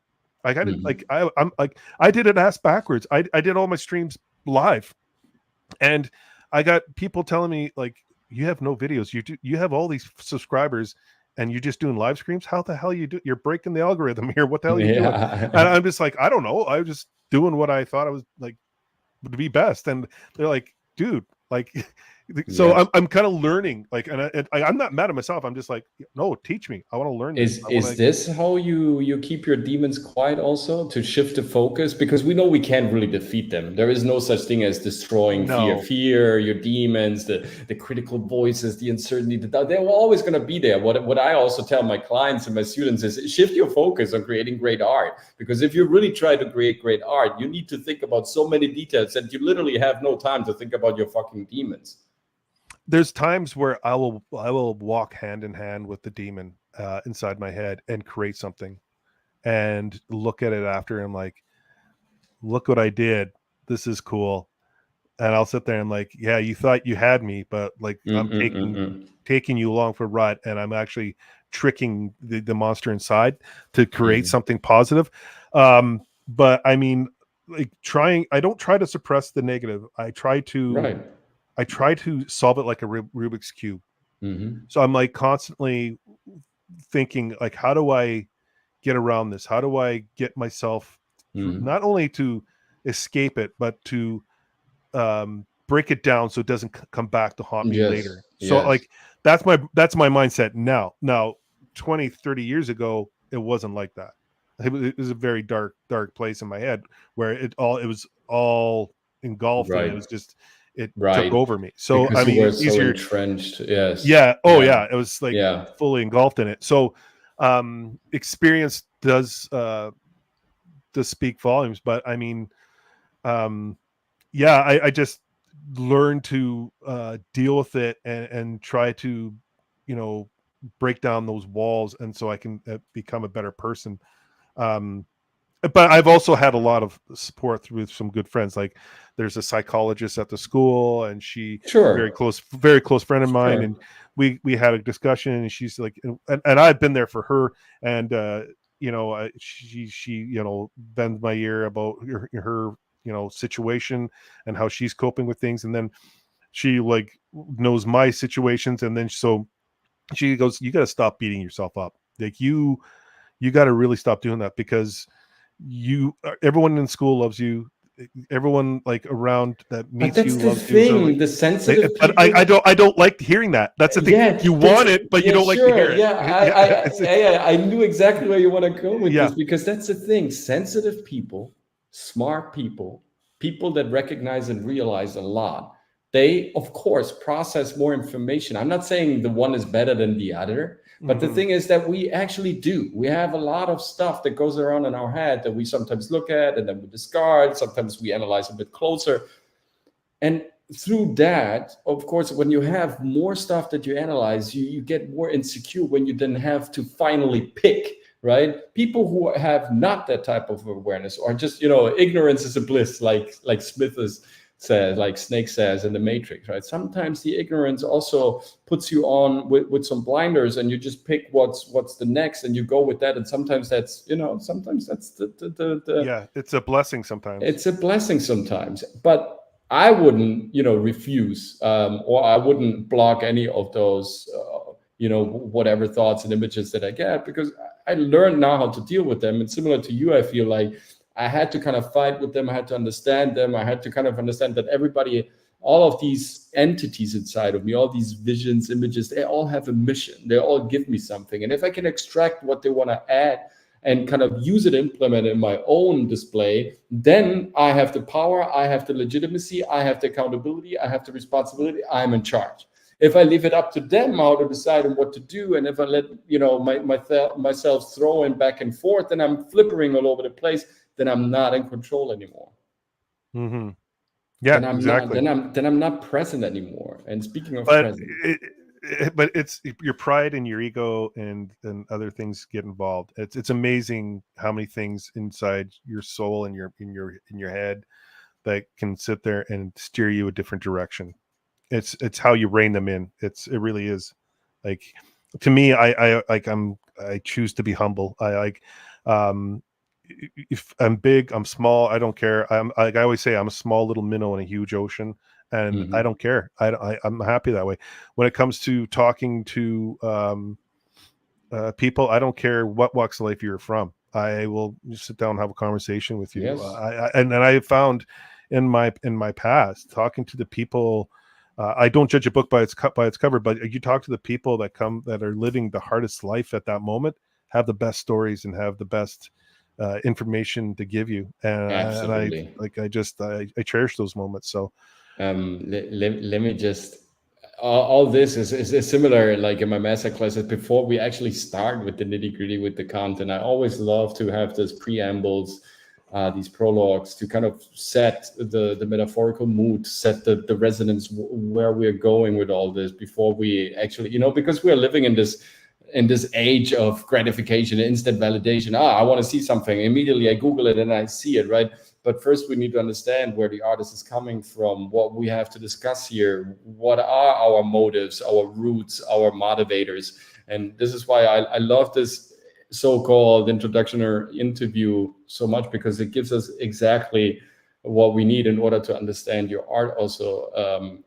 Like, I didn't I'm like, I did it ass backwards. I did all my streams live, and I got people telling me, like, you have no videos. You have all these subscribers, and you're just doing live streams. How the hell you're breaking the algorithm here? What the hell are you doing? And I'm just like, I don't know. I was just doing what I thought I was like would be best. And they're like, dude, like, so I'm kind of learning, like, and I'm not mad at myself. I'm just like, no, teach me. I want to learn this. Is this how you keep your demons quiet also, to shift the focus? Because we know we can't really defeat them. There is no such thing as destroying fear, your demons, the critical voices, the uncertainty, they're always going to be there. What I also tell my clients and my students is, shift your focus on creating great art. Because if you really try to create great art, you need to think about so many details that you literally have no time to think about your fucking demons. There's times where I will walk hand in hand with the demon inside my head and create something, and look at it after, and I'm like, look what I did. This is cool. And I'll sit there and like, yeah, you thought you had me, but like, I'm taking you along for a ride, and I'm actually tricking the monster inside to create something positive. But I mean, like, I don't try to suppress the negative. I try to solve it like a Rubik's Cube. So I'm like constantly thinking, like, how do I get around this? How do I get myself not only to escape it, but to break it down so it doesn't come back to haunt me later. So like, that's my mindset now. 20-30 years ago, it wasn't like that. It was a very dark place in my head, where it was all engulfed, and it was just, it took over me. So because, I mean, it's easier, entrenched. Yes. Yeah. Oh yeah. It was like fully engulfed in it. So experience does speak volumes. But I mean, I just learned to deal with it and try to, break down those walls, and so I can become a better person. But I've also had a lot of support through some good friends. Like, there's a psychologist at the school, and she very close friend of mine. And we had a discussion, and she's like, and I've been there for her. And, she bends my ear about her situation and how she's coping with things. And then she like knows my situations. And then, so she goes, you got to stop beating yourself up. Like, you got to really stop doing that, because everyone in school loves you. Everyone like around that meets you loves you. So, like, the sensitive but I don't like hearing that. That's the thing. You want it, but you don't like to hear it. I knew exactly where you want to go with this, because that's the thing. Sensitive people, smart people that recognize and realize a lot, they of course process more information. I'm not saying the one is better than the other. But the thing is that we actually do. We have a lot of stuff that goes around in our head that we sometimes look at and then we discard. Sometimes we analyze a bit closer. And through that, of course, when you have more stuff that you analyze, you get more insecure when you then have to finally pick, right? People who have not that type of awareness, or just, ignorance is a bliss, like Smith says, like Snake says in the Matrix, right? Sometimes the ignorance also puts you on with some blinders, and you just pick what's the next, and you go with that. And sometimes that's, sometimes that's the it's a blessing sometimes. It's a blessing sometimes. But I wouldn't, refuse, or I wouldn't block any of those, whatever thoughts and images that I get, because I learned now how to deal with them. And similar to you, I feel like I had to kind of fight with them. I had to understand them. I had to kind of understand that everybody, all of these entities inside of me, all these visions, images, they all have a mission. They all give me something. And if I can extract what they want to add and kind of use it, implement it in my own display, then I have the power, I have the legitimacy, I have the accountability, I have the responsibility, I'm in charge. If I leave it up to them how to decide on what to do, and if I let myself throw in back and forth, then I'm flippering all over the place, then I'm not in control anymore. Mm-hmm. Yeah, exactly. Then I'm not present anymore. And speaking of present, but it's your pride and your ego and other things get involved. It's amazing how many things inside your soul and in your head that can sit there and steer you a different direction. It's how you rein them in. It really is. Like, to me, I choose to be humble. If I'm big, I'm small, I don't care. I always say, I'm a small little minnow in a huge ocean, and I don't care. I'm happy that way. When it comes to talking to people, I don't care what walks of life you're from. I will just sit down and have a conversation with you. Yes. And I found in my past, talking to the people, I don't judge a book by its cover, but you talk to the people that are living the hardest life at that moment, have the best stories and have the best information to give you, and I cherish those moments. So let me just, all this is similar, like in my masterclasses, before we actually start with the nitty-gritty with the content, I always love to have these preambles, these prologues, to kind of set the metaphorical mood, set the resonance, where we're going with all this, before we actually, because we're living in this age of gratification, instant validation. I want to see something immediately, I Google it and I see it, right? But first we need to understand where the artist is coming from, what we have to discuss here, what are our motives, our roots, our motivators. And this is why I love this so-called introductory interview so much, because it gives us exactly what we need in order to understand your art also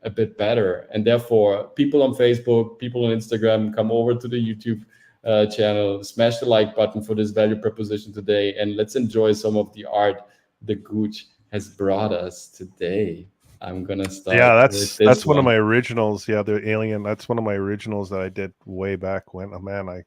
a bit better. And therefore, people on Facebook, people on Instagram, come over to the YouTube channel, smash the like button for this value proposition today, and let's enjoy some of the art the Gooch has brought us today. I'm gonna start. Yeah, that's one of my originals. Yeah, the Alien. That's one of my originals that I did way back when. Oh man,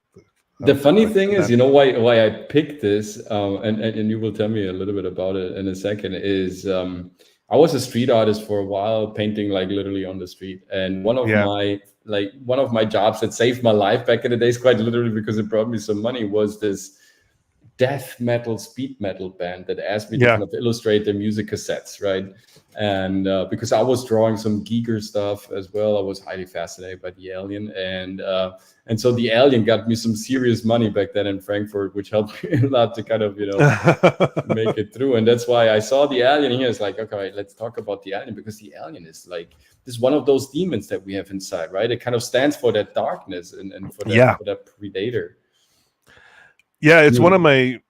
the funny thing is, why I picked this, and you will tell me a little bit about it in a second, is I was a street artist for a while, painting like literally on the street. And one of my jobs that saved my life back in the days, quite literally, because it brought me some money, was this death metal, speed metal band that asked me to kind of illustrate their music cassettes, right? And because I was drawing some Giger stuff as well, I was highly fascinated by the Alien, and so the Alien got me some serious money back then in Frankfurt, which helped me a lot to kind of make it through. And that's why I saw the Alien here. It's like, okay, let's talk about the Alien, because the Alien is like, this is one of those demons that we have inside, right? It kind of stands for that darkness and for that predator. Yeah, it's one of my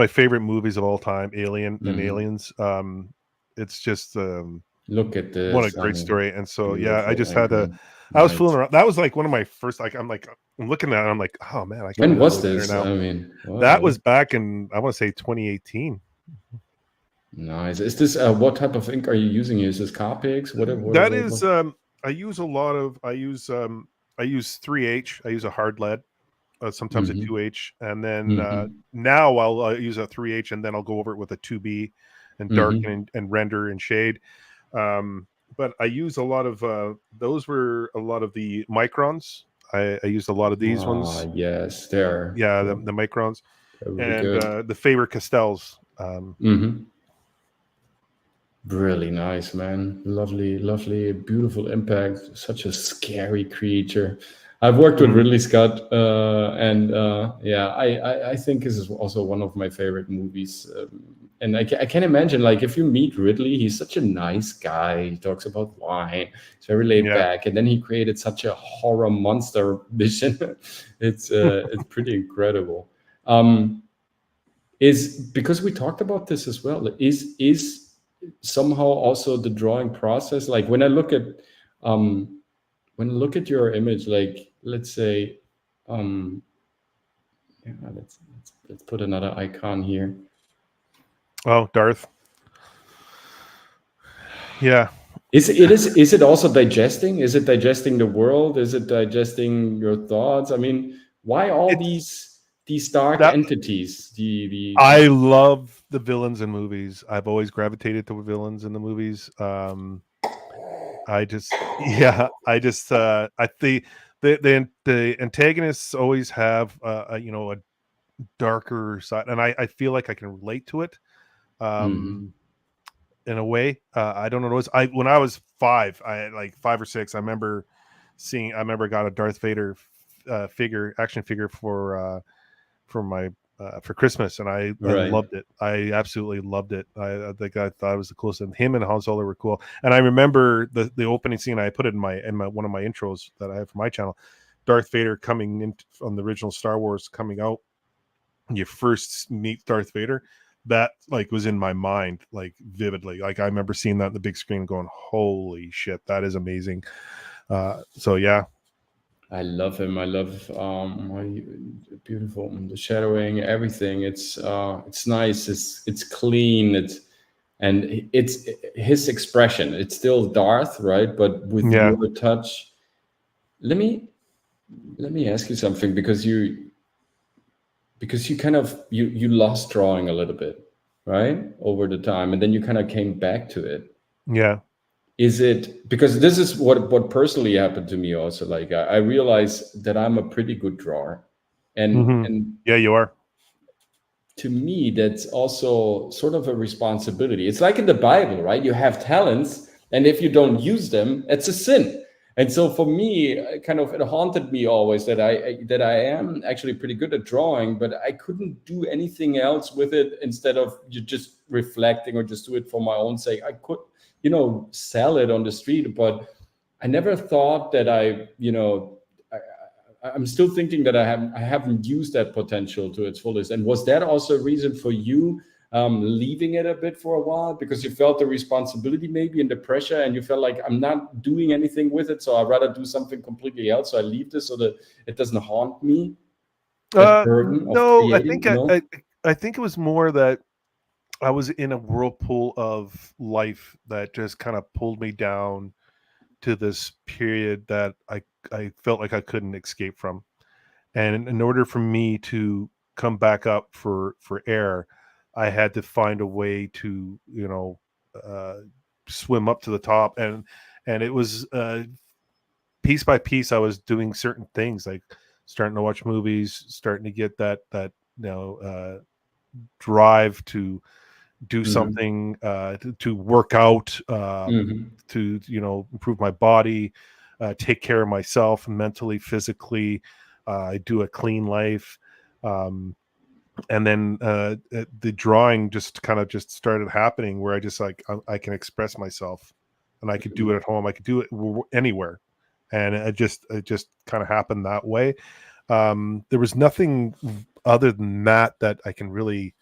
favorite movies of all time, Alien and Aliens. It's just look at this, what a great story. And so I just had I was fooling around. That was like one of my first, I'm looking at it, I'm like, oh man, when was this? Now. I mean, that was back in, I want to say 2018. Nice. Is this what type of ink are you using? Is this Copics? That is I use 3H. I use a hard lead. Sometimes a 2H, and then now I'll use a 3H, and then I'll go over it with a 2B and darken and render and shade. But I use a lot of those were a lot of the microns. I used a lot of these ones. Yes, there. Yeah, the microns and the Faber-Castells. Really nice, man. Lovely, lovely, beautiful impact. Such a scary creature. I've worked with Ridley Scott, and I think this is also one of my favorite movies. And I can imagine, like, if you meet Ridley, he's such a nice guy. He talks about wine. He's very laid back, and then he created such a horror monster vision. It's pretty incredible. Is because we talked about this as well. Is somehow also the drawing process, like when I look at your image, like let's say let's put another icon here. Oh, Darth. Yeah. Is it also digesting? Is it digesting the world? Is it digesting your thoughts? I mean, why all these dark entities? I love the villains in movies. I've always gravitated to villains in the movies. I think the antagonists always have a darker side, and I feel like I can relate to it. In a way, I don't know what it was. When I was 5 or 6, I remember I got a Darth Vader action figure for Christmas, and I loved it. I absolutely loved it. I think I thought it was the coolest. And him and Han Solo were cool. And I remember the opening scene. I put it in one of my intros that I have for my channel. Darth Vader coming in on the original Star Wars coming out. You first meet Darth Vader. That was in my mind vividly. I remember seeing that on the big screen and going, holy shit, that is amazing. So yeah. I love him. I love beautiful, the shadowing, everything. It's nice. It's clean. It's his expression. It's still Darth, right? But with your touch. Let me ask you something, because you kind of you lost drawing a little bit, right, over the time, and then you kind of came back to it. Yeah. Is it because this is what personally happened to me also? Like I realized that I'm a pretty good drawer, and yeah, you are. To me, that's also sort of a responsibility. It's like in the Bible, right? You have talents, and if you don't use them, it's a sin. And so for me, it haunted me always that I am actually pretty good at drawing, but I couldn't do anything else with it instead of just reflecting or just do it for my own sake. I could, sell it on the street, but I never thought that I'm still thinking that I haven't used that potential to its fullest. And was that also a reason for you leaving it a bit for a while, because you felt the responsibility maybe and the pressure, and you felt like I'm not doing anything with it, so I'd rather do something completely else, so I leave this so that it doesn't haunt me? No, I think I think it was more that I was in a whirlpool of life that just kind of pulled me down to this period that I felt like I couldn't escape from. And in order for me to come back up for air, I had to find a way to, swim up to the top. And it was piece by piece, I was doing certain things, like starting to watch movies, starting to get that drive to do something, to work out, to improve my body, take care of myself mentally, physically. I do a clean life, and then the drawing just started happening, where I just I can express myself, and I could do it at home, I could do it anywhere, and it just kind of happened that way. There was nothing other than that I can really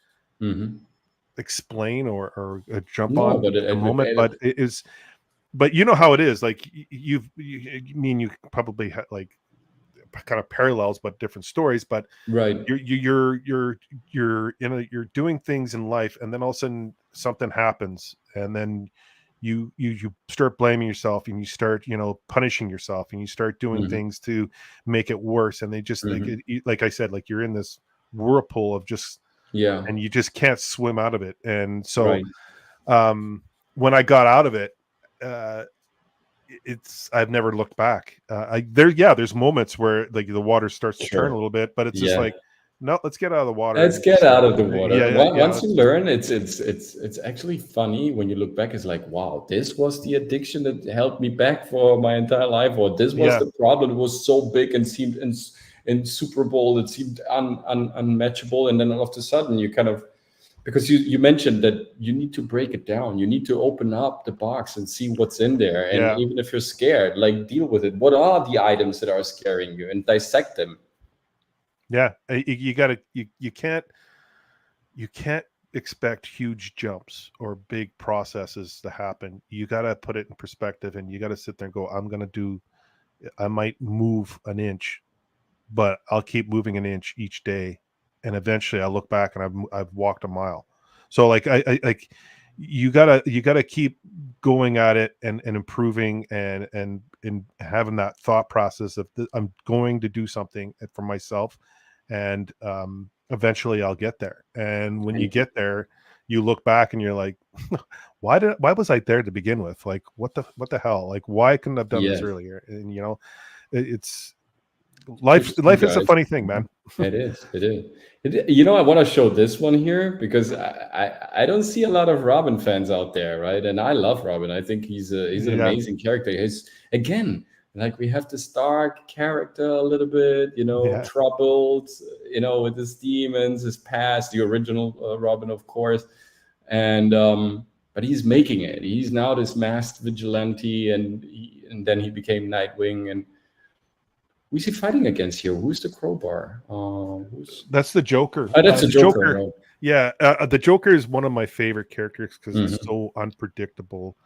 explain or jump on but at the moment, but it is. But you know how it is. Like you probably had kind of parallels, but different stories. But right, you're doing things in life, and then all of a sudden something happens, and then you start blaming yourself, and you start punishing yourself, and you start doing things to make it worse. And they just like I said, like you're in this whirlpool of just and you just can't swim out of it. And so when I got out of it, I've never looked back. There's moments where the water starts to turn a little bit, but it's just like, no, let's get out of the water. Let's get out of the water. Once you learn, learn, it's actually funny when you look back. It's like, wow, this was the addiction that held me back for my entire life, or this was the problem. It was so big and seemed in Super Bowl, it seemed unmatchable, and then all of a sudden you kind of, because you mentioned that you need to break it down, you need to open up the box and see what's in there, and even if you're scared, deal with it. What are the items that are scaring you, and dissect them. You can't expect huge jumps or big processes to happen. You got to put it in perspective, and you got to sit there and go, I might move an inch, but I'll keep moving an inch each day, and eventually I'll look back and I've walked a mile. So like I like you gotta keep going at it and improving and having that thought process of I'm going to do something for myself, and eventually I'll get there. And when you get there, you look back and you're like, why was I there to begin with? Like what the hell? Like why couldn't I have done this earlier? And you know, it's life is a funny thing, man. It is. You know, I want to show this one here because I don't see a lot of Robin fans out there, right? And I love Robin. I think he's an amazing character. He's, again, like we have this dark character a little bit, you know, troubled, you know, with his demons, his past, the original Robin, of course. And but he's making it. He's now this masked vigilante, and then he became Nightwing. And who's he fighting against here? Who's the Crowbar? That's the Joker. That's the Joker. Right? Yeah, the Joker is one of my favorite characters because it's so unpredictable.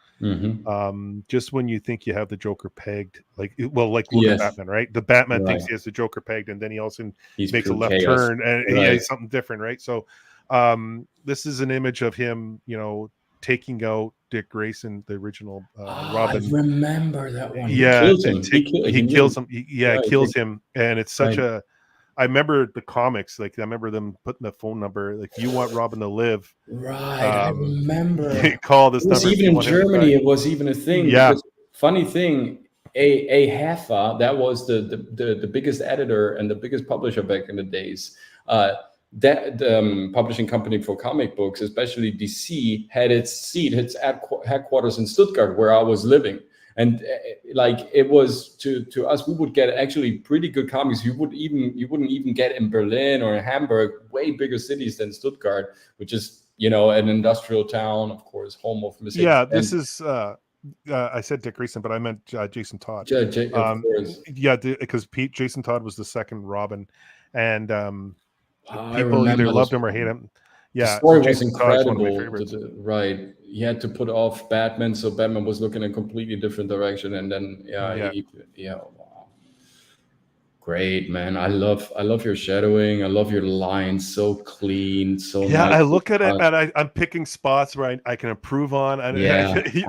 Just when you think you have the Joker pegged, like look at Batman, right? The Batman thinks he has the Joker pegged, and then he also makes a left turn, and he has something different, right? So this is an image of him, you know, taking out Dick Grayson, the original Robin. I remember that one. Yeah, he kills him. He kills him, and it's such a. I remember the comics. Like I remember them putting the phone number. Like, if you want Robin to live, right? I remember. Call this number. Even in Germany, it was even a thing. Yeah. Funny thing, a Heffa, that was the biggest editor and the biggest publisher back in the days. That publishing company for comic books, especially DC, had its headquarters in Stuttgart, where I was living. And like it was to us, we would get actually pretty good comics. You wouldn't even get in Berlin or in Hamburg, way bigger cities than Stuttgart, which is, you know, an industrial town, of course, home of Mr. Yeah, this is. I said Dick Grayson, but I meant Jason Todd. Of course. Yeah, because Jason Todd was the second Robin, and people either loved him or hate him. Yeah, the story was incredible. Right, he had to put off Batman, so Batman was looking in a completely different direction, and then wow. Great, man. I love your shadowing. I love your lines, so clean, so nice. I look at it and I'm picking spots where I can improve on. And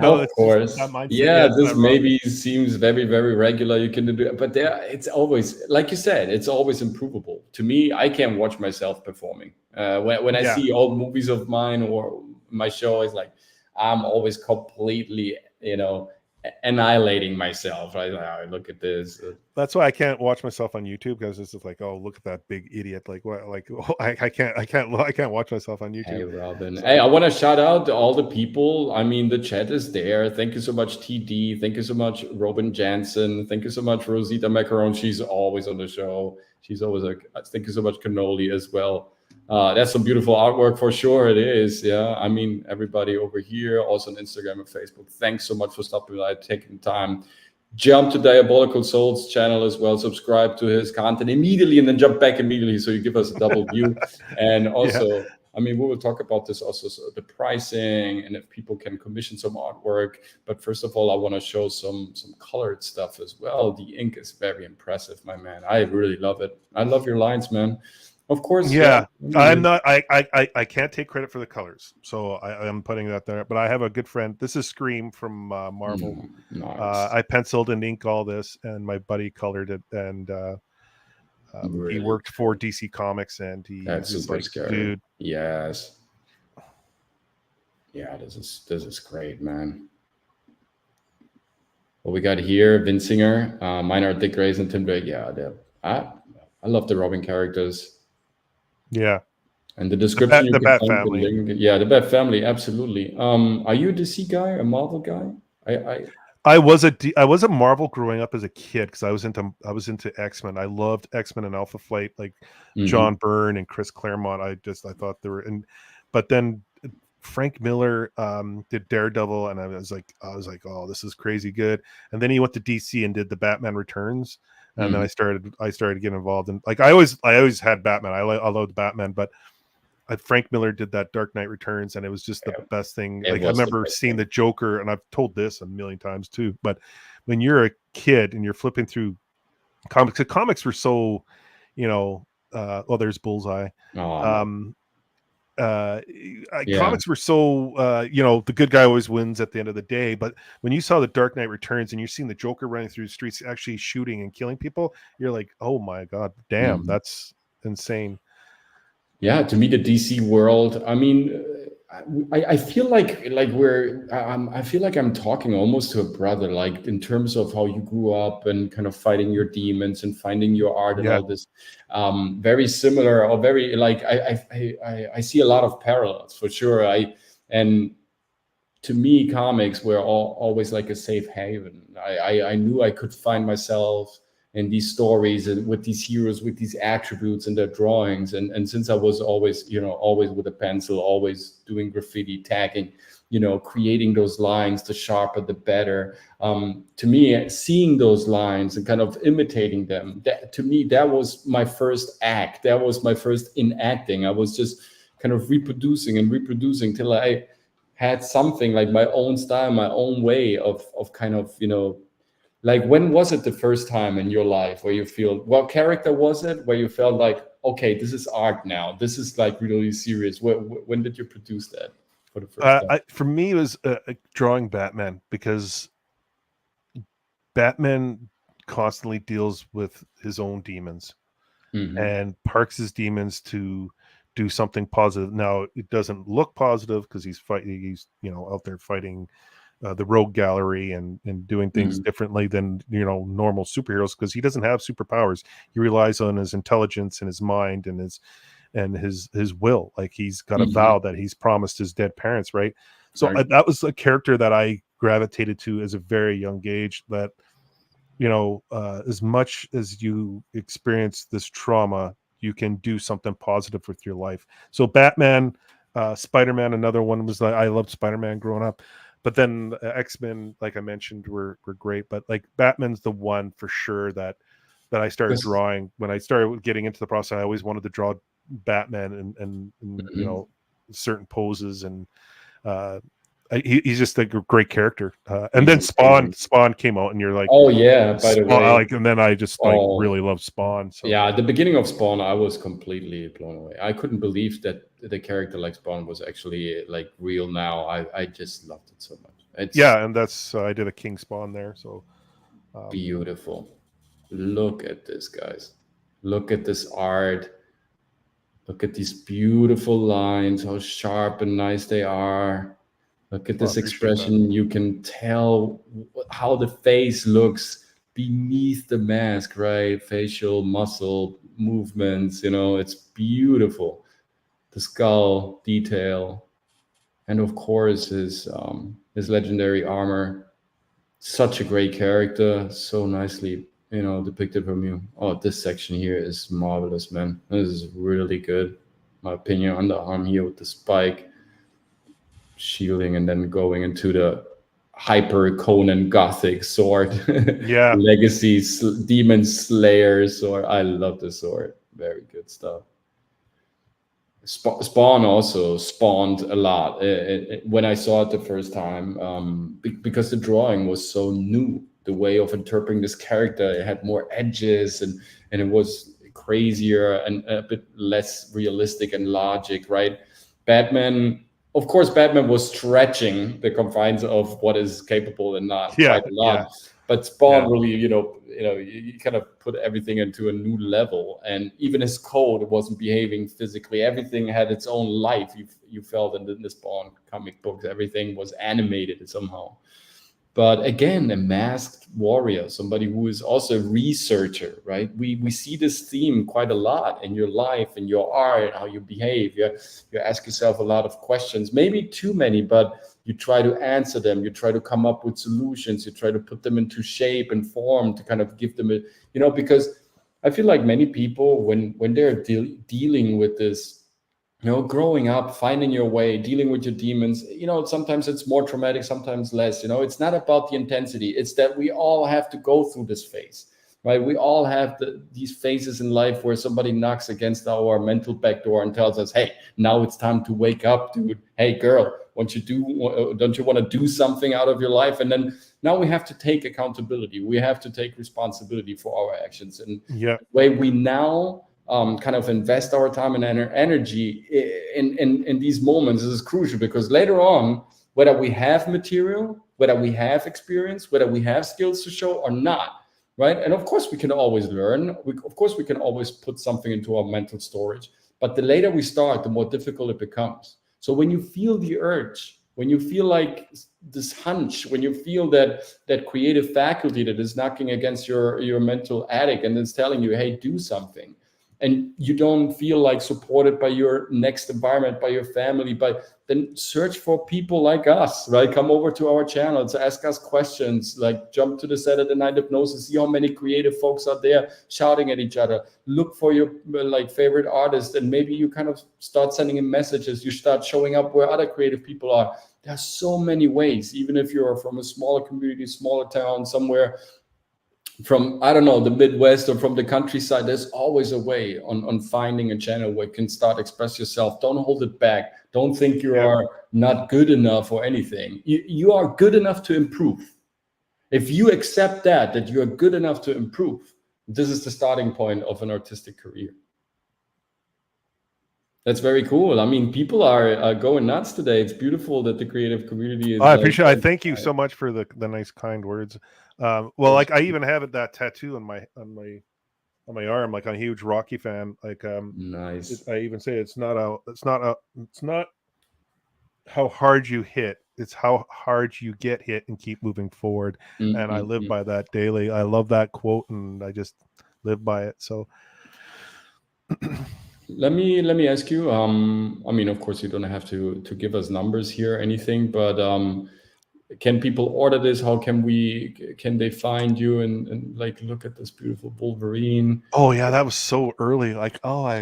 of course. This maybe seems very, very regular. You can do it, but it's always, like you said, it's always improvable. To me, I can't watch myself performing. When I see old movies of mine or my show, is like I'm always completely, you know, annihilating myself. I look at this. That's why I can't watch myself on YouTube, because it's just like, oh, look at that big idiot. Like what? Like I can't watch myself on YouTube. Hey, Robin. Hey, I want to shout out to all the people. I mean, the chat is there. Thank you so much, TD. Thank you so much, Robin Jansen. Thank you so much, Rosita Macaron. She's always on the show. She's always thank you so much, Cannoli, as well. That's some beautiful artwork for sure. It is. Yeah. I mean, everybody over here, also on Instagram and Facebook, thanks so much for stopping by, taking time. Jump to Diabolical Soul's channel as well. Subscribe to his content immediately and then jump back immediately, so you give us a double view. And also, I mean, we will talk about this also, so the pricing and if people can commission some artwork. But first of all, I want to show some colored stuff as well. The ink is very impressive, my man. I really love it. I love your lines, man. Of course. Yeah. I'm not, I can't take credit for the colors, so I'm putting that there. But I have a good friend. This is Scream from Marvel. Nice. I penciled and inked all this, and my buddy colored it, and really? He worked for DC Comics, and that's super like, scary. Dude. Yes. Yeah, this is great, man. What we got here, Vinsinger, mine are Dick Grayson, Tim Drake. Yeah, I love the Robin characters. Yeah, and the description, the Bat Family. The Bat Family, absolutely. Are you a DC guy, a Marvel guy? I was a Marvel growing up as a kid, because I was into X-Men. I loved X-Men and Alpha Flight, like John Byrne and Chris Claremont. I thought they were, but then Frank Miller did Daredevil, and I was like, oh, this is crazy good. And then he went to DC and did the Batman Returns. And then I started getting involved in, like, I always had Batman. I loved Batman, but Frank Miller did that Dark Knight Returns, and it was just the best thing. It Like, I was the remember best seeing thing. the Joker, and I've told this a million times too, but when you're a kid and you're flipping through comics, the comics were so, well, there's Bullseye. Oh, no. Yeah. Comics were so, the good guy always wins at the end of the day. But when you saw the Dark Knight Returns and you're seeing the Joker running through the streets, actually shooting and killing people, you're like, oh my God, damn, that's insane. Yeah, to me, the DC world. I mean, I feel like I feel like I'm talking almost to a brother, like in terms of how you grew up and kind of fighting your demons and finding your art and Yeah. all this. Very similar, or very like I see a lot of parallels for sure. And to me, comics were always like a safe haven. I knew I could find myself in these stories and with these heroes, with these attributes and their drawings. And since I was always, always with a pencil, always doing graffiti, tagging, creating those lines, the sharper, the better. To me, seeing those lines and kind of imitating them, to me, that was my first act. That was my first enacting. I was just kind of reproducing till I had something like my own style, my own way of kind of, like, when was it the first time in your life where you feel, what character was it where you felt like, okay, this is art now, this is like really serious? When did you produce that for the first time? For me, it was drawing Batman, because Batman constantly deals with his own demons and parks his demons to do something positive. Now, it doesn't look positive because he's out there fighting the rogue gallery and doing things differently than normal superheroes, because he doesn't have superpowers. He relies on his intelligence and his mind and his will. Like, he's got a vow that he's promised his dead parents, right? So that was a character that I gravitated to as a very young age, that as much as you experience this trauma, you can do something positive with your life. So Batman, Spider-Man, another one was like, I loved Spider-Man growing up. But then X-Men, like I mentioned, were great. But like, Batman's the one for sure that I started drawing. When I started getting into the process, I always wanted to draw Batman and certain poses, and he's just a great character. And then Spawn came out, and you're like, oh yeah, by the way, and then I just really love Spawn. So yeah, at the beginning of Spawn, I was completely blown away. I couldn't believe that the character like Spawn was actually like real now. I just loved it so much. And that's I did a King Spawn there. So beautiful. Look at this, guys. Look at this art. Look at these beautiful lines, how sharp and nice they are. Look at this expression. You can tell how the face looks beneath the mask, right? Facial muscle movements, it's beautiful. The skull detail, and of course his legendary armor. Such a great character, so nicely depicted from you. Oh, this section here is marvelous, man. This is really good. My opinion, underarm here with the spike, shielding, and then going into the hyper Conan Gothic sword. Yeah. Legacy Demon Slayer sword. I love the sword. Very good stuff. Spawn also spawned a lot when I saw it the first time, because the drawing was so new. The way of interpreting this character, it had more edges, and it was crazier and a bit less realistic and logic, right? Batman, of course, Batman was stretching the confines of what is capable and not quite a lot. But Spawn really, you kind of put everything into a new level, and even his code wasn't behaving physically. Everything had its own life. You felt in the Spawn comic books, everything was animated somehow. But again, a masked warrior, somebody who is also a researcher, right? We see this theme quite a lot in your life, in your art, how you behave. You ask yourself a lot of questions, maybe too many, but you try to answer them. You try to come up with solutions. You try to put them into shape and form to kind of give them a, because I feel like many people, when they're dealing with this, growing up, finding your way, dealing with your demons, sometimes it's more traumatic, sometimes less. It's not about the intensity. It's that we all have to go through this phase. right? We all have these phases in life where somebody knocks against our mental back door and tells us, hey, now it's time to wake up, dude. Hey, girl, don't you want to do something out of your life? And then now we have to take accountability. We have to take responsibility for our actions. And the way we now kind of invest our time and energy in these moments is crucial, because later on, whether we have material, whether we have experience, whether we have skills to show or not, right? And of course, we can always learn. Of course, we can always put something into our mental storage. But the later we start, the more difficult it becomes. So when you feel the urge, when you feel like this hunch, when you feel that creative faculty that is knocking against your mental attic and is telling you, hey, do something, and you don't feel like supported by your next environment, by your family, then search for people like us, right? Come over to our channels, ask us questions, like jump to the Saturday Night Hypnosis, see how many creative folks are there shouting at each other. Look for your like favorite artist, and maybe you kind of start sending in messages. You start showing up where other creative people are. There's so many ways, even if you're from a smaller community, smaller town, somewhere from, I don't know, the Midwest or from the countryside, there's always a way on finding a channel where you can start express yourself. Don't hold it back. Don't think you are not good enough or anything. You are good enough to improve. If you accept that you are good enough to improve, this is the starting point of an artistic career. That's very cool. I mean, people are going nuts today. It's beautiful that the creative community is. I appreciate it. I thank you so much for the nice, kind words. Well, like I even have that tattoo on my arm. Like I'm a huge Rocky fan. Like nice. I even say it's not how hard you hit. It's how hard you get hit and keep moving forward. And I live by that daily. I love that quote, and I just live by it. So. Let me ask you. I mean, of course, you don't have to give us numbers here or anything, but can people order this? How can they find you and like look at this beautiful Wolverine? Oh yeah, that was so early. Like,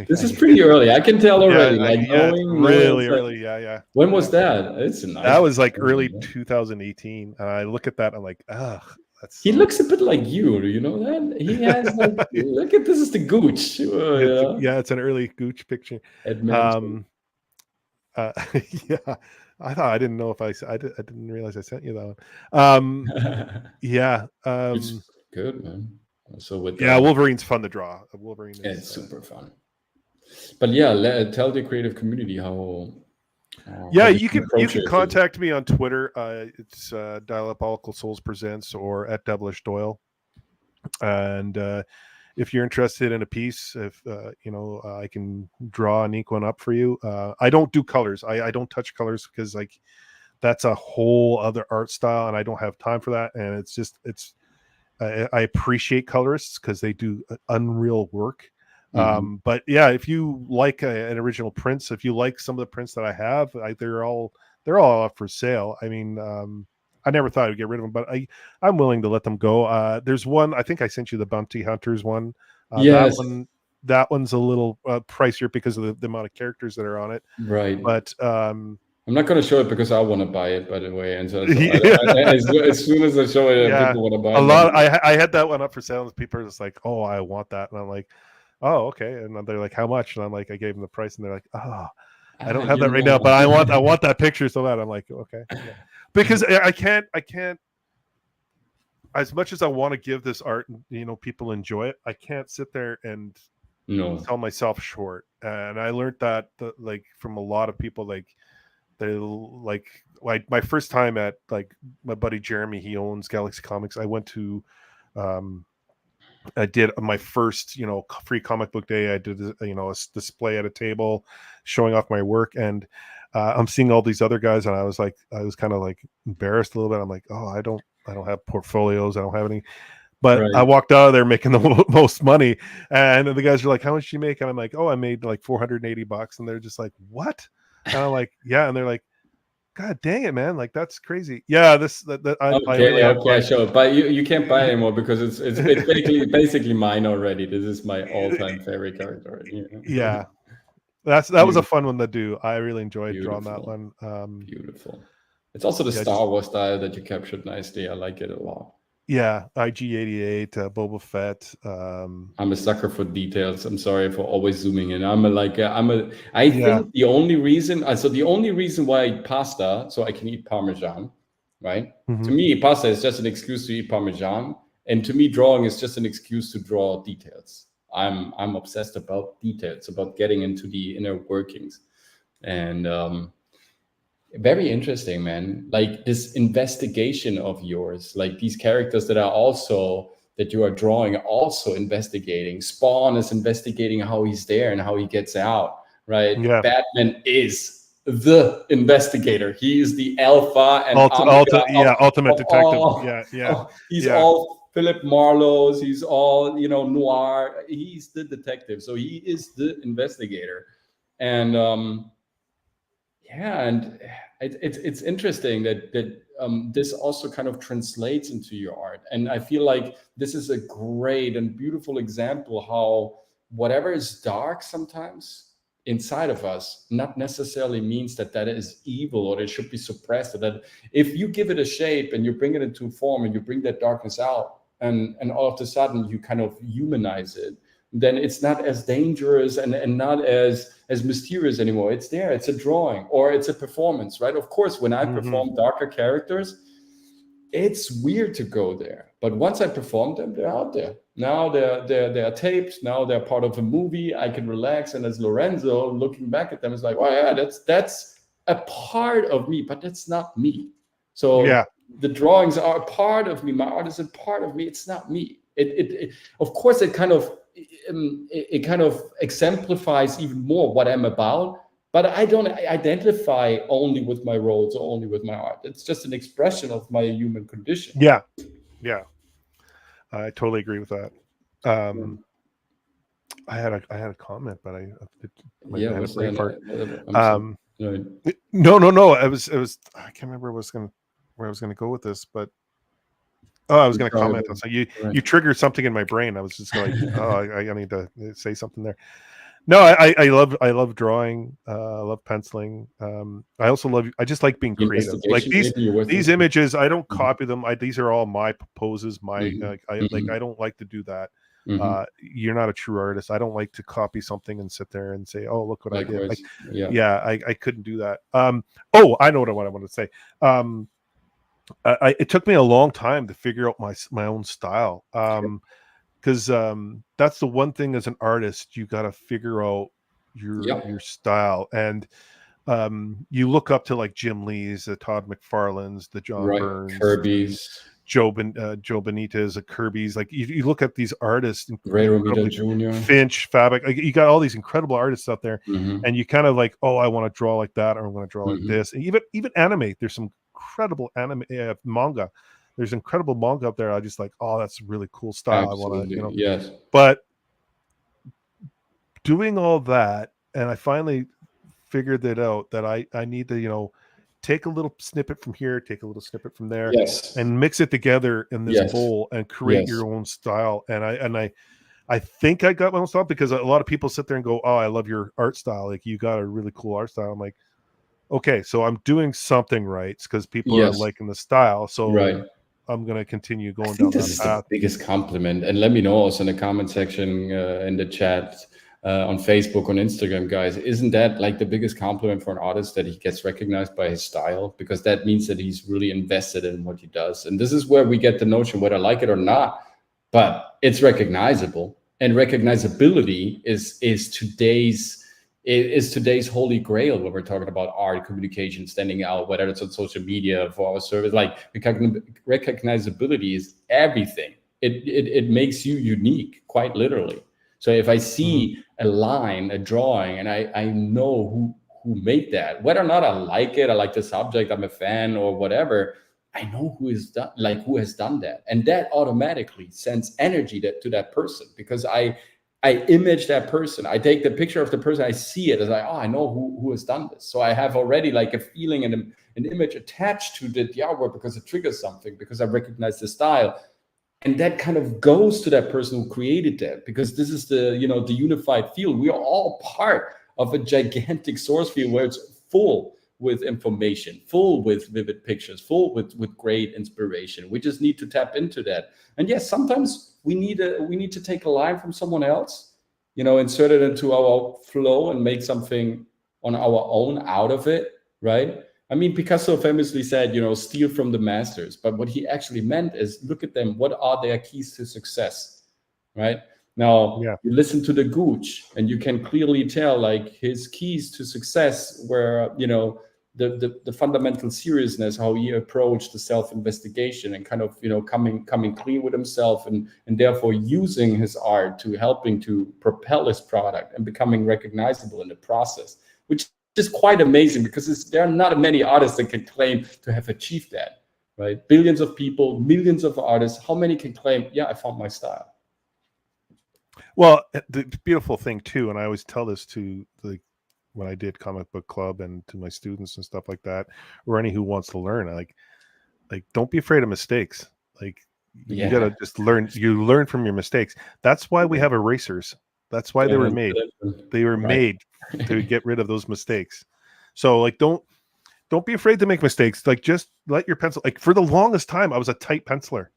this is pretty early. I can tell already. Really early. Yeah. When was that? It's a nice. That was like early 2018. And I look at that, I'm like, ugh. He looks a bit like you. Do you know that? He has like, look at this is the Gooch. It's an early Gooch picture. Yeah, I didn't know if I didn't realize I sent you that one. Yeah, it's good, man. So with Wolverine's fun to draw. Wolverine, it's super fun. But yeah, tell the creative community how. You can contact me on Twitter. It's Diabolical Souls Presents or at Devilish Doyle. And if you're interested in a piece, if I can draw and ink one up for you. I don't do colors. I don't touch colors because like that's a whole other art style, and I don't have time for that. And I appreciate colorists because they do unreal work. But yeah, if you like an original prints, if you like some of the prints that I have, they're all up for sale. I mean, I never thought I'd get rid of them, but I'm willing to let them go. There's one, I think I sent you the Bounty Hunters one. Yes. That one's a little pricier because of the amount of characters that are on it. Right. But I'm not going to show it because I want to buy it, by the way. And so as soon as I show it, people want to buy it. I had that one up for sale, and people are just like, "Oh, I want that," and I'm like, "Oh, okay." And they're like, "How much?" And I'm like, I gave them the price, and they're like, "Oh, I don't have that right now, but I want that picture so bad." I'm like, "Okay," because I can't. As much as I want to give this art, people enjoy it, I can't sit there and sell myself short. And I learned that like from a lot of people, like they like my first time at like my buddy Jeremy, he owns Galaxy Comics. I went to I did my first, free comic book day. I did, a display at a table showing off my work, and I'm seeing all these other guys, and I was kind of like embarrassed a little bit. I'm like, oh, I don't have portfolios. I don't have any, but I walked out of there making the most money. And the guys are like, how much did you make? And I'm like, oh, I made like $480. And they're just like, what? And I'm like, yeah. And they're like, God dang it, man! Like that's crazy. Yeah, I show it, but you can't buy it anymore because it's basically mine already. This is my all-time favorite character. Yeah, that was a fun one to do. I really enjoyed drawing that one. Beautiful. It's also the Star Wars style that you captured nicely. I like it a lot. Yeah, IG-88, Boba Fett. I'm a sucker for details. I'm sorry for always zooming in. I Yeah. think the only reason, the only reason why I eat pasta, so I can eat Parmesan, right? To me, pasta is just an excuse to eat Parmesan. And to me, drawing is just an excuse to draw details. I'm obsessed about details, about getting into the inner workings. And very interesting, man. Like this investigation of yours, like these characters that are also that you are drawing, also investigating. Spawn is investigating how he's there and how he gets out, right? Yeah. Batman is the investigator. He is the alpha and omega ultimate detective. all, he's all Philip Marlowe's. He's all noir. He's the detective, so he is the investigator, and and it's interesting that this also kind of translates into your art, and I feel like this is a great and beautiful example how whatever is dark sometimes inside of us not necessarily means that is evil or that it should be suppressed, or that if you give it a shape and you bring it into form and you bring that darkness out and all of a sudden you kind of humanize it, then it's not as dangerous and not as mysterious anymore. It's there, it's a drawing or it's a performance, right? Of course, when I perform darker characters, it's weird to go there. But once I perform them, they're out there. Now they're taped, now they're part of a movie. I can relax. And as Lorenzo, looking back at them, it's like, oh yeah, that's a part of me, but that's not me. So the drawings are a part of me. My art is a part of me. It's not me. It of course, it kind of exemplifies even more what I'm about, but I don't identify only with my roles or only with my art. It's just an expression of my human condition. Yeah, I totally agree with that. I had a comment, but I had a brain fart. No. It was I can't remember where I was gonna go with this, but I was going to comment on so you triggered something in my brain. I was just like, I need to say something there. No, I love drawing. I love penciling. I also just like being creative. Like these images, I don't copy them. These are all my poses. I don't like to do that. You're not a true artist. I don't like to copy something and sit there and say, oh, look what I did. Like, I couldn't do that. I know what I want to say. It took me a long time to figure out my own style, because that's the one thing as an artist, you got to figure out your style. And you look up to like Jim Lee's, the Todd McFarlane's, the John Burns, Kirby's, Joe Benitez, the Kirby's. Like you look at these artists, Ray Romita Jr., Finch, Fabic. Like, you got all these incredible artists out there, and you kind of like, oh, I want to draw like that, or I'm going to draw like this. And even anime, there's some incredible anime manga. There's incredible manga up there. I just like, oh, that's really cool style. Absolutely. I want to, Yes. But doing all that, and I finally figured that out, that I need to, take a little snippet from here, take a little snippet from there, and mix it together in this bowl and create your own style. And I think I got my own style, because a lot of people sit there and go, oh, I love your art style. Like, you got a really cool art style. I'm like, okay, so I'm doing something right, because people are liking the style. So I'm going to continue going down that path. This is the biggest compliment. And let me know also in the comment section, in the chat, on Facebook, on Instagram, guys, isn't that like the biggest compliment for an artist, that he gets recognized by his style? Because that means that he's really invested in what he does. And this is where we get the notion, whether I like it or not, but it's recognizable. And recognizability is today's holy grail when we're talking about art, communication, standing out, whether it's on social media, for our service. Like, recognizability is everything. It makes you unique, quite literally. So if I see a line, a drawing, and I know who made that, whether or not I like it, I like the subject, I'm a fan or whatever, I know who has done that. And that automatically sends energy to that person, because I image that person. I take the picture of the person, I see it as I know who has done this. So I have already like a feeling and an image attached to the artwork, because it triggers something, because I recognize the style. And that kind of goes to that person who created that, because this is the unified field. We are all part of a gigantic source field where it's full with information, full with vivid pictures, full with great inspiration. We just need to tap into that. And yes, sometimes we need to take a line from someone else, insert it into our flow and make something on our own out of it, right? I mean, Picasso famously said, steal from the masters. But what he actually meant is look at them. What are their keys to success, right? Now, you listen to the Gooch and you can clearly tell like his keys to success were, the fundamental seriousness, how he approached the self-investigation and kind of, coming clean with himself and therefore using his art to helping to propel his product and becoming recognizable in the process, which is quite amazing because there are not many artists that can claim to have achieved that, right? Billions of people, millions of artists. How many can claim, yeah, I found my style? Well, the beautiful thing too, and I always tell this to when I did comic book club and to my students and stuff like that, or any who wants to learn, like don't be afraid of mistakes. Like you gotta just learn. You learn from your mistakes. That's why we have erasers. That's why they were made. They were made to get rid of those mistakes. So like don't be afraid to make mistakes. Like just let your pencil. Like for the longest time, I was a tight penciler.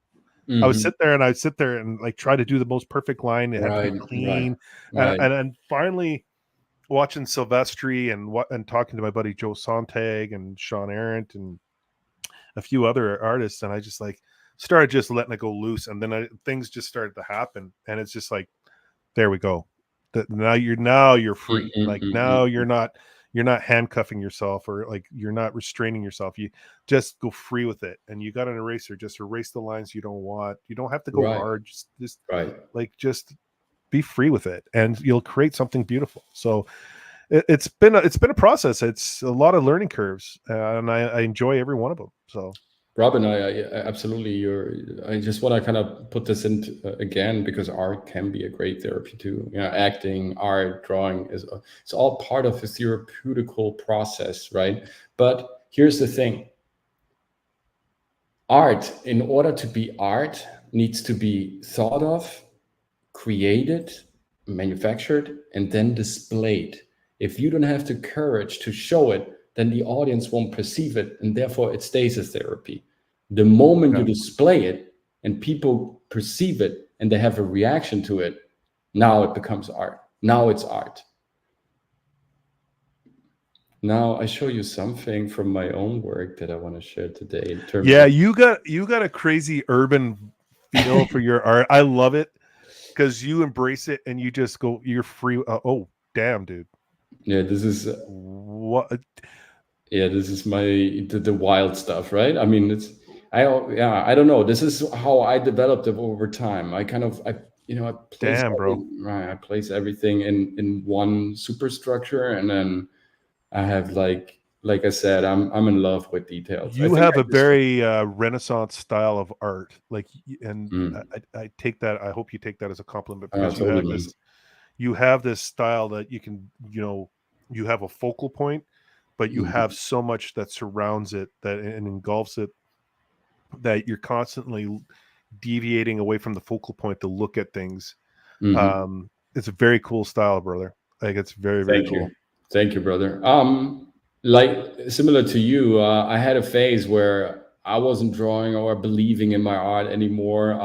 I would sit there and like try to do the most perfect line. It had to be clean. And finally watching Silvestri and talking to my buddy Joe Sontag and Sean Arendt and a few other artists, and I just like started just letting it go loose, and then things just started to happen, and it's just like, there we go. Now you're free. Like now you're not handcuffing yourself or like you're not restraining yourself. You just go free with it, and you got an eraser. Just erase the lines you don't want. You don't have to go hard. Just be free with it, and you'll create something beautiful. So it's been a process. It's a lot of learning curves, and I enjoy every one of them. So Robin, I absolutely. I just want to kind of put this in again because art can be a great therapy too. Acting, art, drawing it's all part of a therapeutical process, right? But here's the thing: art, in order to be art, needs to be thought of, created, manufactured, and then displayed. If you don't have the courage to show it, then the audience won't perceive it, and therefore it stays as therapy. The moment you display it and people perceive it and they have a reaction to it, now it becomes art. Now it's art. Now I show you something from my own work that I want to share today. In terms of... you got a crazy urban feel for your art. I love it because you embrace it and you just go, you're free. Oh, damn, dude. Yeah, this is what. Yeah, this is the wild stuff, right? I mean, I don't know. This is how I developed it over time. I place everything in one superstructure, and then I have like I said, I'm in love with details. You have a very Renaissance style of art, I take that. I hope you take that as a compliment because you have this style that you can, you have a focal point, but you have so much that surrounds it and engulfs it that you're constantly deviating away from the focal point to look at things. It's a very cool style, brother. Like it's very, very cool. Thank you, brother. Like similar to you, I had a phase where I wasn't drawing or believing in my art anymore.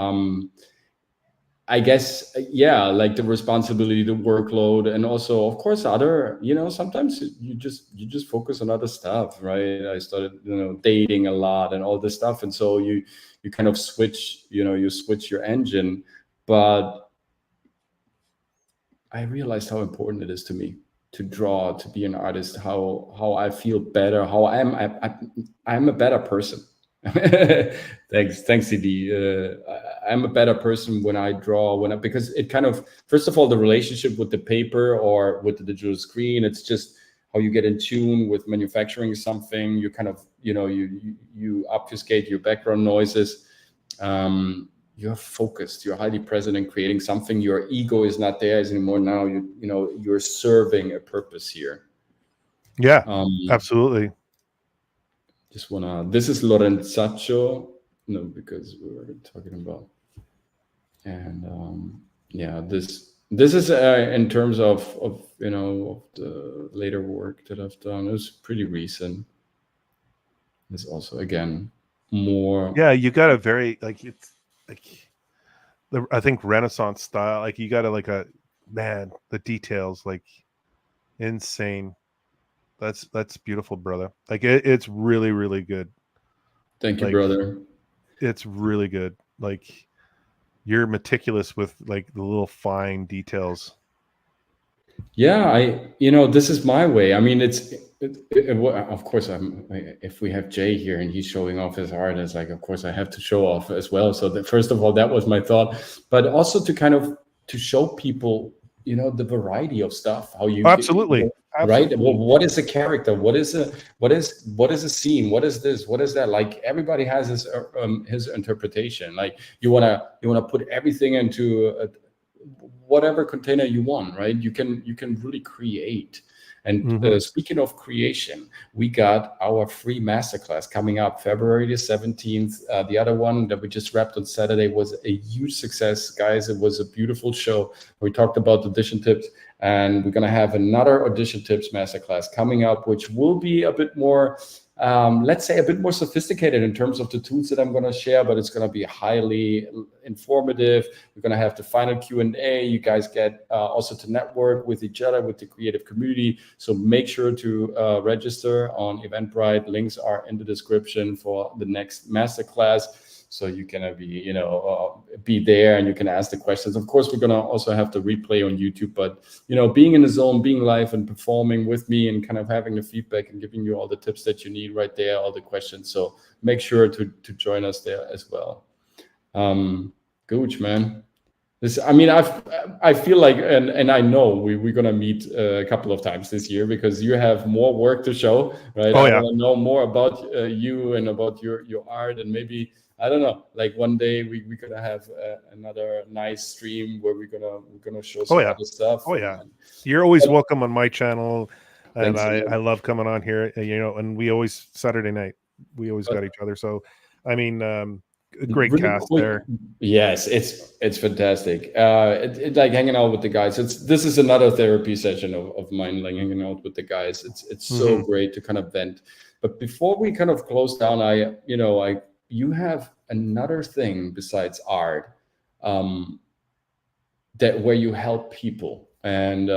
I guess, like the responsibility, the workload, and also, of course, other, sometimes you just focus on other stuff, right? I started, dating a lot and all this stuff. And so you kind of switch, you switch your engine. But I realized how important it is to me to draw, to be an artist, how I feel better, how I'm a better person. Thanks, CD. I'm a better person when I draw, because it kind of, first of all, the relationship with the paper or with the digital screen, it's just how you get in tune with manufacturing something. You kind of, you obfuscate your background noises. You're focused, you're highly present in creating something. Your ego is not there anymore. Now you're serving a purpose here. Yeah, absolutely. Just this is Lorenzo, because we were talking about, and this This is in terms of you know, of the later work that I've done. It was pretty recent. It's also again more. Yeah, you got a very it's like I think Renaissance style. Like you got to like a man, the details like insane. That's beautiful, brother. Like it's really really good. Thank you, Like brother. it's really good. Like you're meticulous with like the little fine details. Yeah, you know, this is my way. I mean, of course, if we have Jay here and he's showing off his art, it's like, of course, I have to show off as well. So first of all, that was my thought, but also to kind of to show people, you know, the variety of stuff, how you Absolutely. right. Absolutely. Well, what is a character? What is a scene? What is this? What is that? Like everybody has his interpretation. Like you wanna put everything into whatever container you want, right? You can really create. And speaking of creation, we got our free masterclass coming up February the 17th. The other one that we just wrapped on Saturday was a huge success, guys. It was a beautiful show. We talked about audition tips, and we're going to have another audition tips masterclass coming up, which will be a bit more, let's say, a bit more sophisticated in terms of the tools that I'm going to share, but it's going to be highly informative. We're going to have the final Q&A. You guys get also to network with each other, with the creative community. So make sure to register on Eventbrite. Links are in the description for the next masterclass. So you can be there and you can ask the questions. Of course, we're going to also have the replay on YouTube, but, you know, being in the zone, being live and performing with me and kind of having the feedback and giving you all the tips that you need right there, all the questions. So make sure to join us there as well. Gooch, man. I mean, I feel like, and I know we're gonna meet a couple of times this year because you have more work to show, right? Oh, I yeah. want to know more about you and about your art, and maybe, I don't know, like one day we're gonna have another nice stream where we're gonna show some other stuff. Oh yeah, you're always welcome on my channel, and Thanks, I love coming on here. You know, and we always Saturday night we always got each other. So, I mean, a great really cast quick, there. Yes, it's fantastic. It's like hanging out with the guys. This is another therapy session of mine, like hanging out with the guys. It's so great to kind of vent. But before we kind of close down, you have another thing besides art, that where you help people, and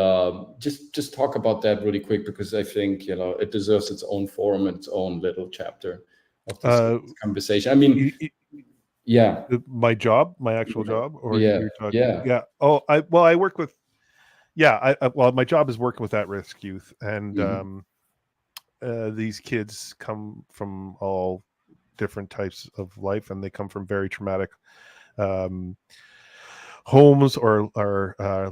just talk about that really quick, because I think, you know, it deserves its own forum and its own little chapter of this conversation. I mean, yeah, my job, my actual job, or yeah, you're talking, Oh, I work with, my job is working with at-risk youth, and these kids come from all different types of life, and they come from very traumatic homes or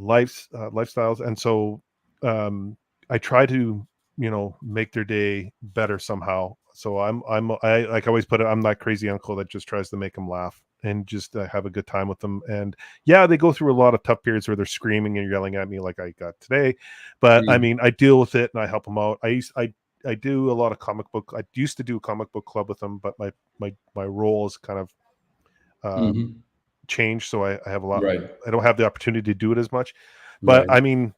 lifestyles, and so I try to, you know, make their day better somehow. So I like I always put it, I'm that crazy uncle that just tries to make them laugh and just have a good time with them. And yeah, they go through a lot of tough periods where they're screaming and yelling at me like I got today, but I mean, I deal with it and I help them out. I do a lot of comic book. I used to do a comic book club with them, but my role is kind of changed, so I have a lot. I don't have the opportunity to do it as much, but I mean,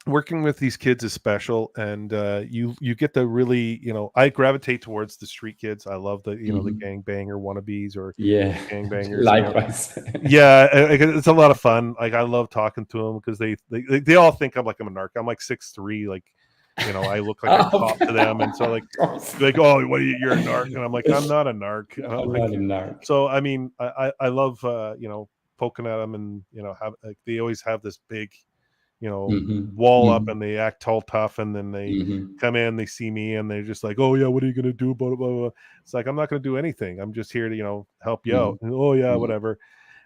working with these kids is special, and you get to really, you know, I gravitate towards the street kids. I love the, you know, the gangbanger wannabes or gangbangers. Likewise. Yeah, it's a lot of fun. Like I love talking to them because they all think I'm a narc. I'm like 6'3", like, you know, I look like a cop to them, and so like oh, what are you? You're a narc, and I'm like, I'm not a narc. And I'm like, not a narc. So I mean, I love you know, poking at them, and you know, have like they always have this big, you know, wall up, and they act all tough, and then they come in, they see me, and they're just like, oh yeah, what are you gonna do? Blah, blah, blah. It's like, I'm not gonna do anything. I'm just here to, you know, help you out. And, oh yeah, whatever.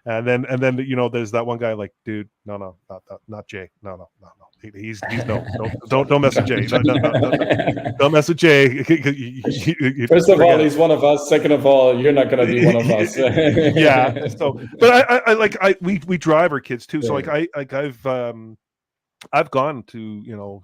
And then you know, there's that one guy like, dude, no, not Jay. No. He's no, don't mess with Jay. No. Don't mess with Jay. First of all, he's one of us. Second of all, you're not gonna be one of us. Yeah. So, but we drive our kids too. So I've gone to, you know,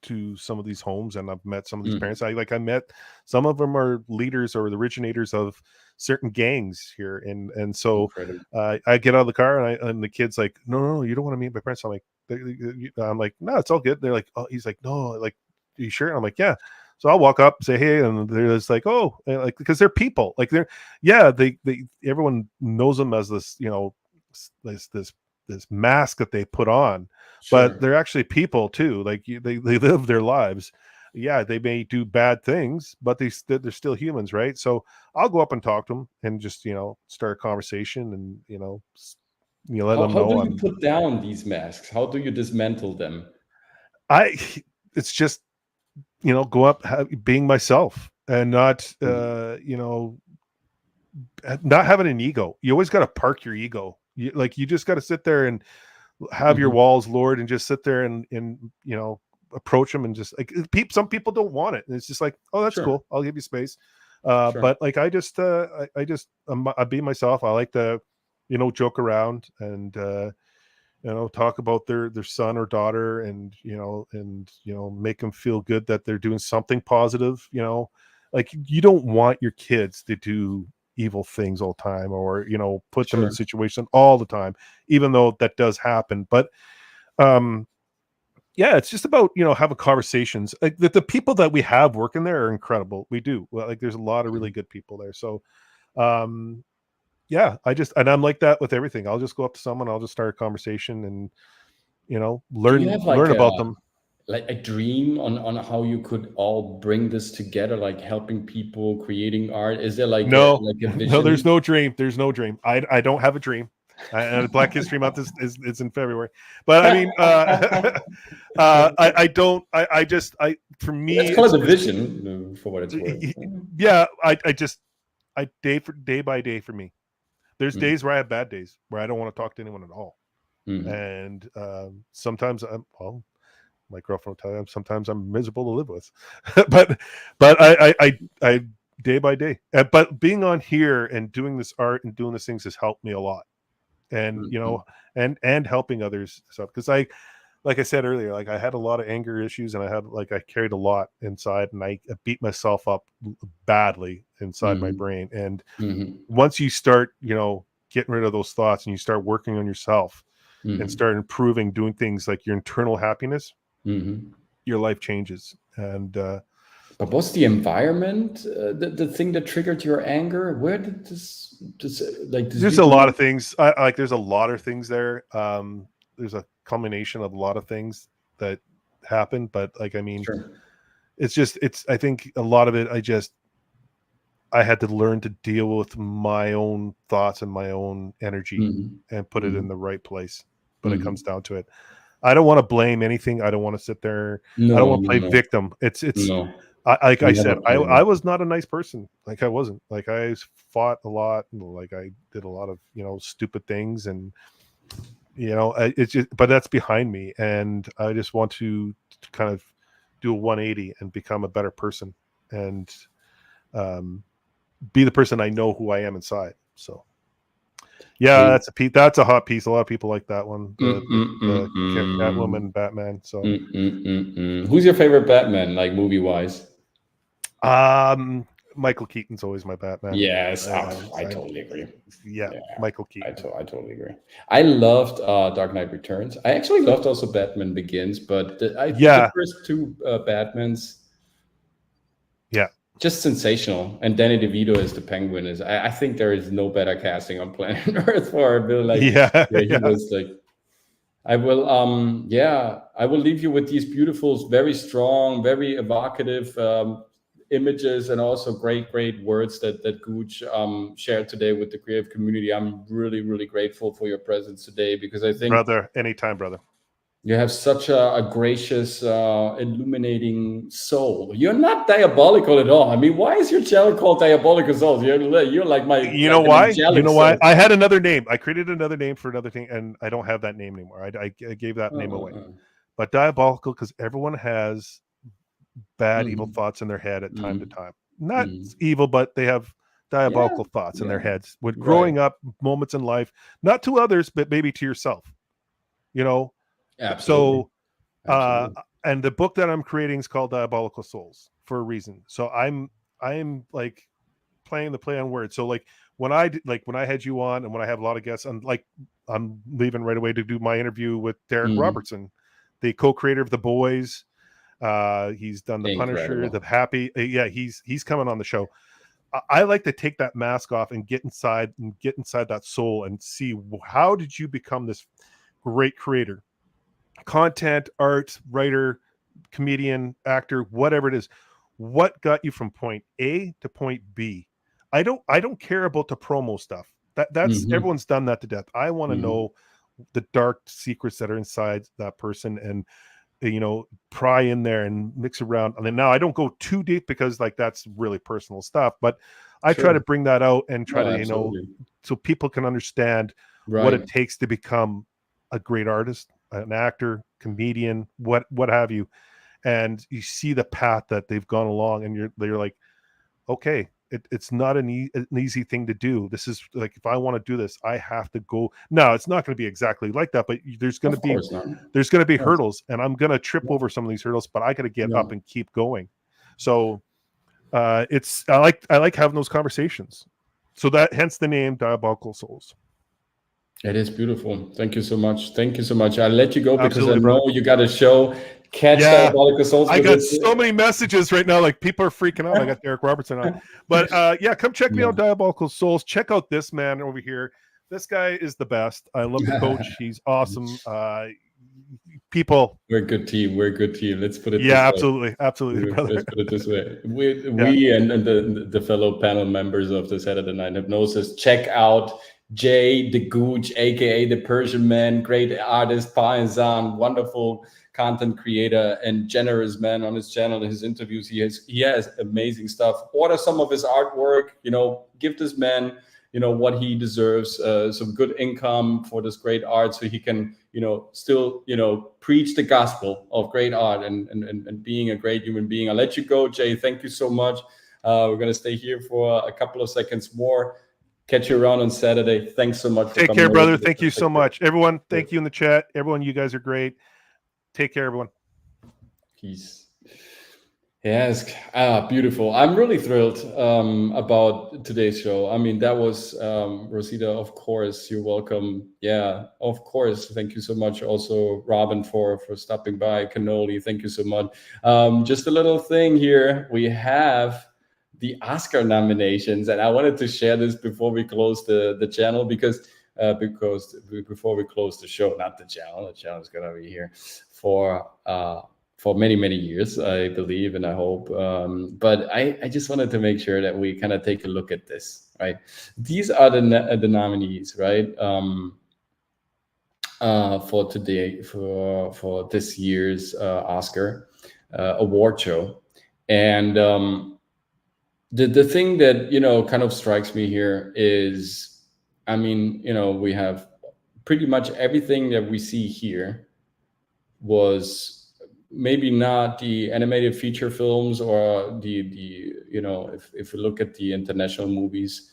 to some of these homes, and I've met some of these parents. I met some of them are leaders or the originators of certain gangs here, and so I get out of the car, and the kid's like, no, you don't want to meet my parents. I'm like, I'm like, no, it's all good. They're like, oh, he's like, no, like, are you sure? I'm like, yeah. So I'll walk up, say hey, and they're just like, oh, and like, because they're people, like they everyone knows them as this, this mask that they put on, but they're actually people too. Like they live their lives. Yeah, they may do bad things, but they're still humans, right? So I'll go up and talk to them and just start a conversation and let them How know. do you put down these masks? How do you dismantle them? It's just go up being myself and not not having an ego. You always got to park your ego. You just got to sit there and have your walls lowered and just sit there and approach them and just like some people don't want it, and it's just like, oh, that's cool, I'll give you space. But like I be myself. I like to joke around and talk about their son or daughter, and make them feel good that they're doing something positive. Like you don't want your kids to do evil things all the time, or put them in a situation all the time, even though that does happen. But yeah, it's just about having conversations. Like the people that we have working there are incredible. We do well, like there's a lot of really good people there. So yeah, I'm like that with everything. I'll just go up to someone, I'll just start a conversation and learn about them. Like a dream on how you could all bring this together, like helping people, creating art? Is there like a vision? No, there's no dream. There's no dream. I don't have a dream. And Black History Month is in February, but I mean, I don't. For me, let's call it a vision for what it's worth. Yeah, I day by day for me. There's days where I have bad days where I don't want to talk to anyone at all, and sometimes my girlfriend will tell you sometimes I'm miserable to live with, but I day by day. But being on here and doing this art and doing these things has helped me a lot, and and helping others stuff, because like I said earlier, like I had a lot of anger issues, and I carried a lot inside, and I beat myself up badly inside my brain. And once you start getting rid of those thoughts and you start working on yourself and start improving, doing things like your internal happiness, your life changes. And but was the environment the thing that triggered your anger? Where did this there's a lot of things. There's a lot of things there. There's a culmination of a lot of things that happen, but like, I mean, I think a lot of it, I had to learn to deal with my own thoughts and my own energy and put it in the right place. But it comes down to it. I don't want to blame anything. I don't want to sit there. I don't want to play victim. Like I said, I was not a nice person. Like I wasn't. Like I fought a lot, and like I did a lot of stupid things, and it's just, but that's behind me, and I just want to kind of do a 180 and become a better person, and be the person I know who I am inside. So yeah, that's a hot piece. A lot of people like that one. The Catwoman, Batman. So who's your favorite Batman, like movie wise? Michael Keaton's always my Batman. Yes, I totally agree. Yeah, Michael Keaton. I totally agree. I loved Dark Knight Returns. I actually loved also Batman Begins, but the first two Batmans, just sensational. And Danny DeVito as the Penguin is. I think there is no better casting on planet Earth for Bill. Like, he was like. I will leave you with these beautiful, very strong, very evocative images, and also great words that Gooch shared today with the creative community. I'm really, really grateful for your presence today, because I think, brother, anytime, brother. You have such a gracious, illuminating soul. You're not diabolical at all. I mean, why is your channel called Diabolical Souls? You're like my. You know why? You know why? I had another name. I created another name for another thing, and I don't have that name anymore. I gave that name away. But Diabolical, because everyone has bad, evil thoughts in their head at time to time. Not evil, but they have diabolical thoughts in their heads. With growing up, moments in life, not to others, but maybe to yourself. Absolutely. So, and the book that I'm creating is called Diabolical Souls for a reason. So I'm like playing the play on words. So like when I had you on, and when I have a lot of guests, I'm leaving right away to do my interview with Derek Robertson, the co-creator of The Boys. He's done The Punisher, The Happy. Yeah, he's coming on the show. I like to take that mask off and get inside that soul and see, how did you become this great creator, content, art, writer, comedian, actor, whatever it is. What got you from point A to point B? I don't care about the promo stuff. That's everyone's done that to death. I want to know the dark secrets that are inside that person, and pry in there and mix around. And then now I don't go too deep, because like that's really personal stuff, but I try to bring that out and try to so people can understand what it takes to become a great artist, an actor, comedian, what have you. And you see the path that they've gone along, and they're like, okay, it's not an easy thing to do. This is like, if I want to do this, I have to go. Now, it's not going to be exactly like that, but there's going to be hurdles, and I'm going to trip over some of these hurdles, but I got to get up and keep going. So I like having those conversations. So hence the name Diabolical Souls. It is beautiful. Thank you so much. Thank you so much. I'll let you go, because I know you got a show. Catch Diabolical Souls. I got so many messages right now. Like, people are freaking out. I got Derek Robertson on. But come check me out, Diabolical Souls. Check out this man over here. This guy is the best. I love the coach. He's awesome. People. We're a good team. Let's put it this way. Absolutely. Let's put it this way. We and the fellow panel members of the Saturday Night Hypnosis, check out Jay the Gooch, aka the Persian Man, great artist, Paisan, wonderful content creator, and generous man on his channel. His interviews, he has amazing stuff. Order some of his artwork. Give this man what he deserves, some good income for this great art, so he can still preach the gospel of great art and being a great human being. I'll let you go, Jay. Thank you so much. We're gonna stay here for a couple of seconds more. Catch you around on Saturday. Thanks so much. Take care, brother. Thank you so much. Everyone, thank you in the chat. Everyone, you guys are great. Take care, everyone. Peace. Yes, beautiful. I'm really thrilled about today's show. I mean, that was Rosita, of course. You're welcome. Yeah, of course. Thank you so much. Also, Robin, for stopping by. Cannoli, thank you so much. Just a little thing here. We have the Oscar nominations, and I wanted to share this before we close the channel, because before we close the show, not the channel is gonna be here for many years, I believe, and I hope. But I just wanted to make sure that we kind of take a look at this, right? These are the nominees, right? For today, for this year's Oscar award show, and the thing that kind of strikes me here is, I mean, we have pretty much everything that we see here was maybe not the animated feature films or the if we look at the international movies,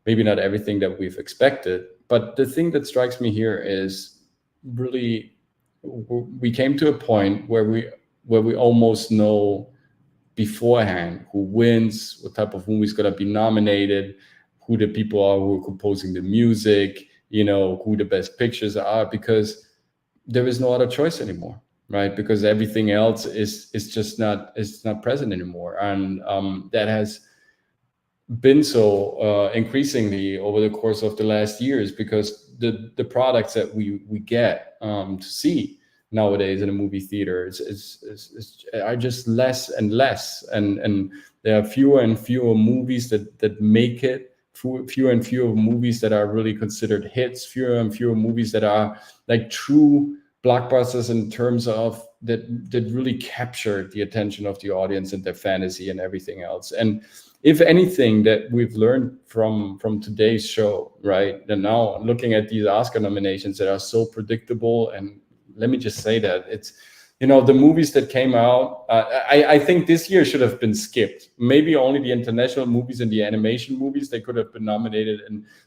maybe not everything that we've expected. But the thing that strikes me here is really we came to a point where we almost know beforehand who wins, what type of movie is going to be nominated, who the people are who are composing the music, who the best pictures are, because there is no other choice anymore, right? Because everything else is just not present anymore, and that has been so increasingly over the course of the last years, because the products that we get to see nowadays in a movie theater are just less and less, and there are fewer and fewer movies that make it, fewer and fewer movies that are really considered hits, fewer and fewer movies that are like true blockbusters in terms of that really capture the attention of the audience and their fantasy and everything else. And if anything that we've learned from today's show, right, and now looking at these Oscar nominations that are so predictable, and let me just say that it's, the movies that came out, I think this year should have been skipped. Maybe only the international movies and the animation movies, they could have been nominated.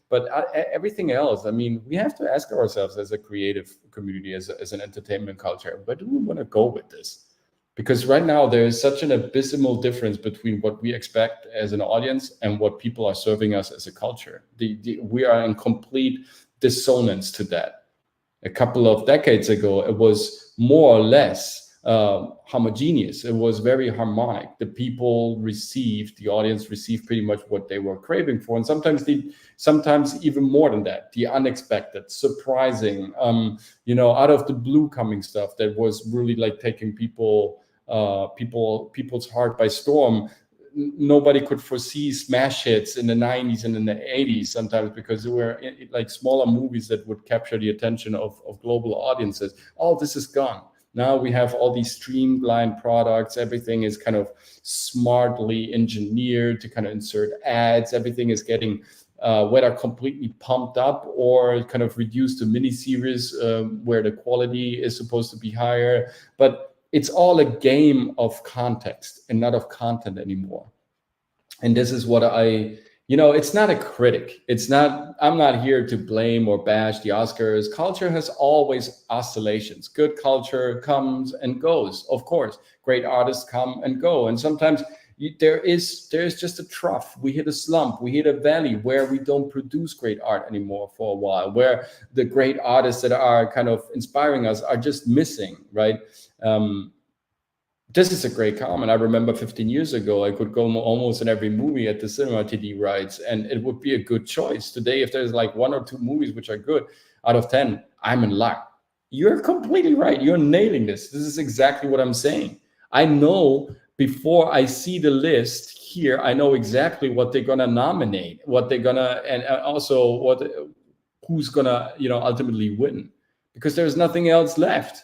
But everything else, I mean, we have to ask ourselves as a creative community, as an entertainment culture, where do we want to go with this? Because right now there is such an abysmal difference between what we expect as an audience and what people are serving us as a culture. We are in complete dissonance to that. A couple of decades ago, it was more or less homogeneous. It was very harmonic. The audience received pretty much what they were craving for, and sometimes even more than that. The unexpected, surprising, out of the blue coming stuff that was really like taking people's heart by storm. Nobody could foresee smash hits in the 90s and in the 80s sometimes, because there were like smaller movies that would capture the attention of global audiences. All this is gone. Now we have all these streamlined products. Everything is kind of smartly engineered to kind of insert ads. Everything is getting whether completely pumped up or kind of reduced to miniseries where the quality is supposed to be higher. But it's all a game of context and not of content anymore. And this is what it's not a critic. I'm not here to blame or bash the Oscars. Culture has always oscillations. Good culture comes and goes, of course. Great artists come and go. And sometimes there is just a trough. We hit a slump. We hit a valley where we don't produce great art anymore for a while, where the great artists that are kind of inspiring us are just missing, right? This is a great comment. I remember 15 years ago, I could go almost in every movie at the cinema TD rights, and it would be a good choice. Today, if there's like 1 or 2 movies which are good out of 10, I'm in luck. You're completely right. You're nailing this. This is exactly what I'm saying. I know before I see the list here, I know exactly what they're gonna nominate, and also who's gonna ultimately win, because there's nothing else left.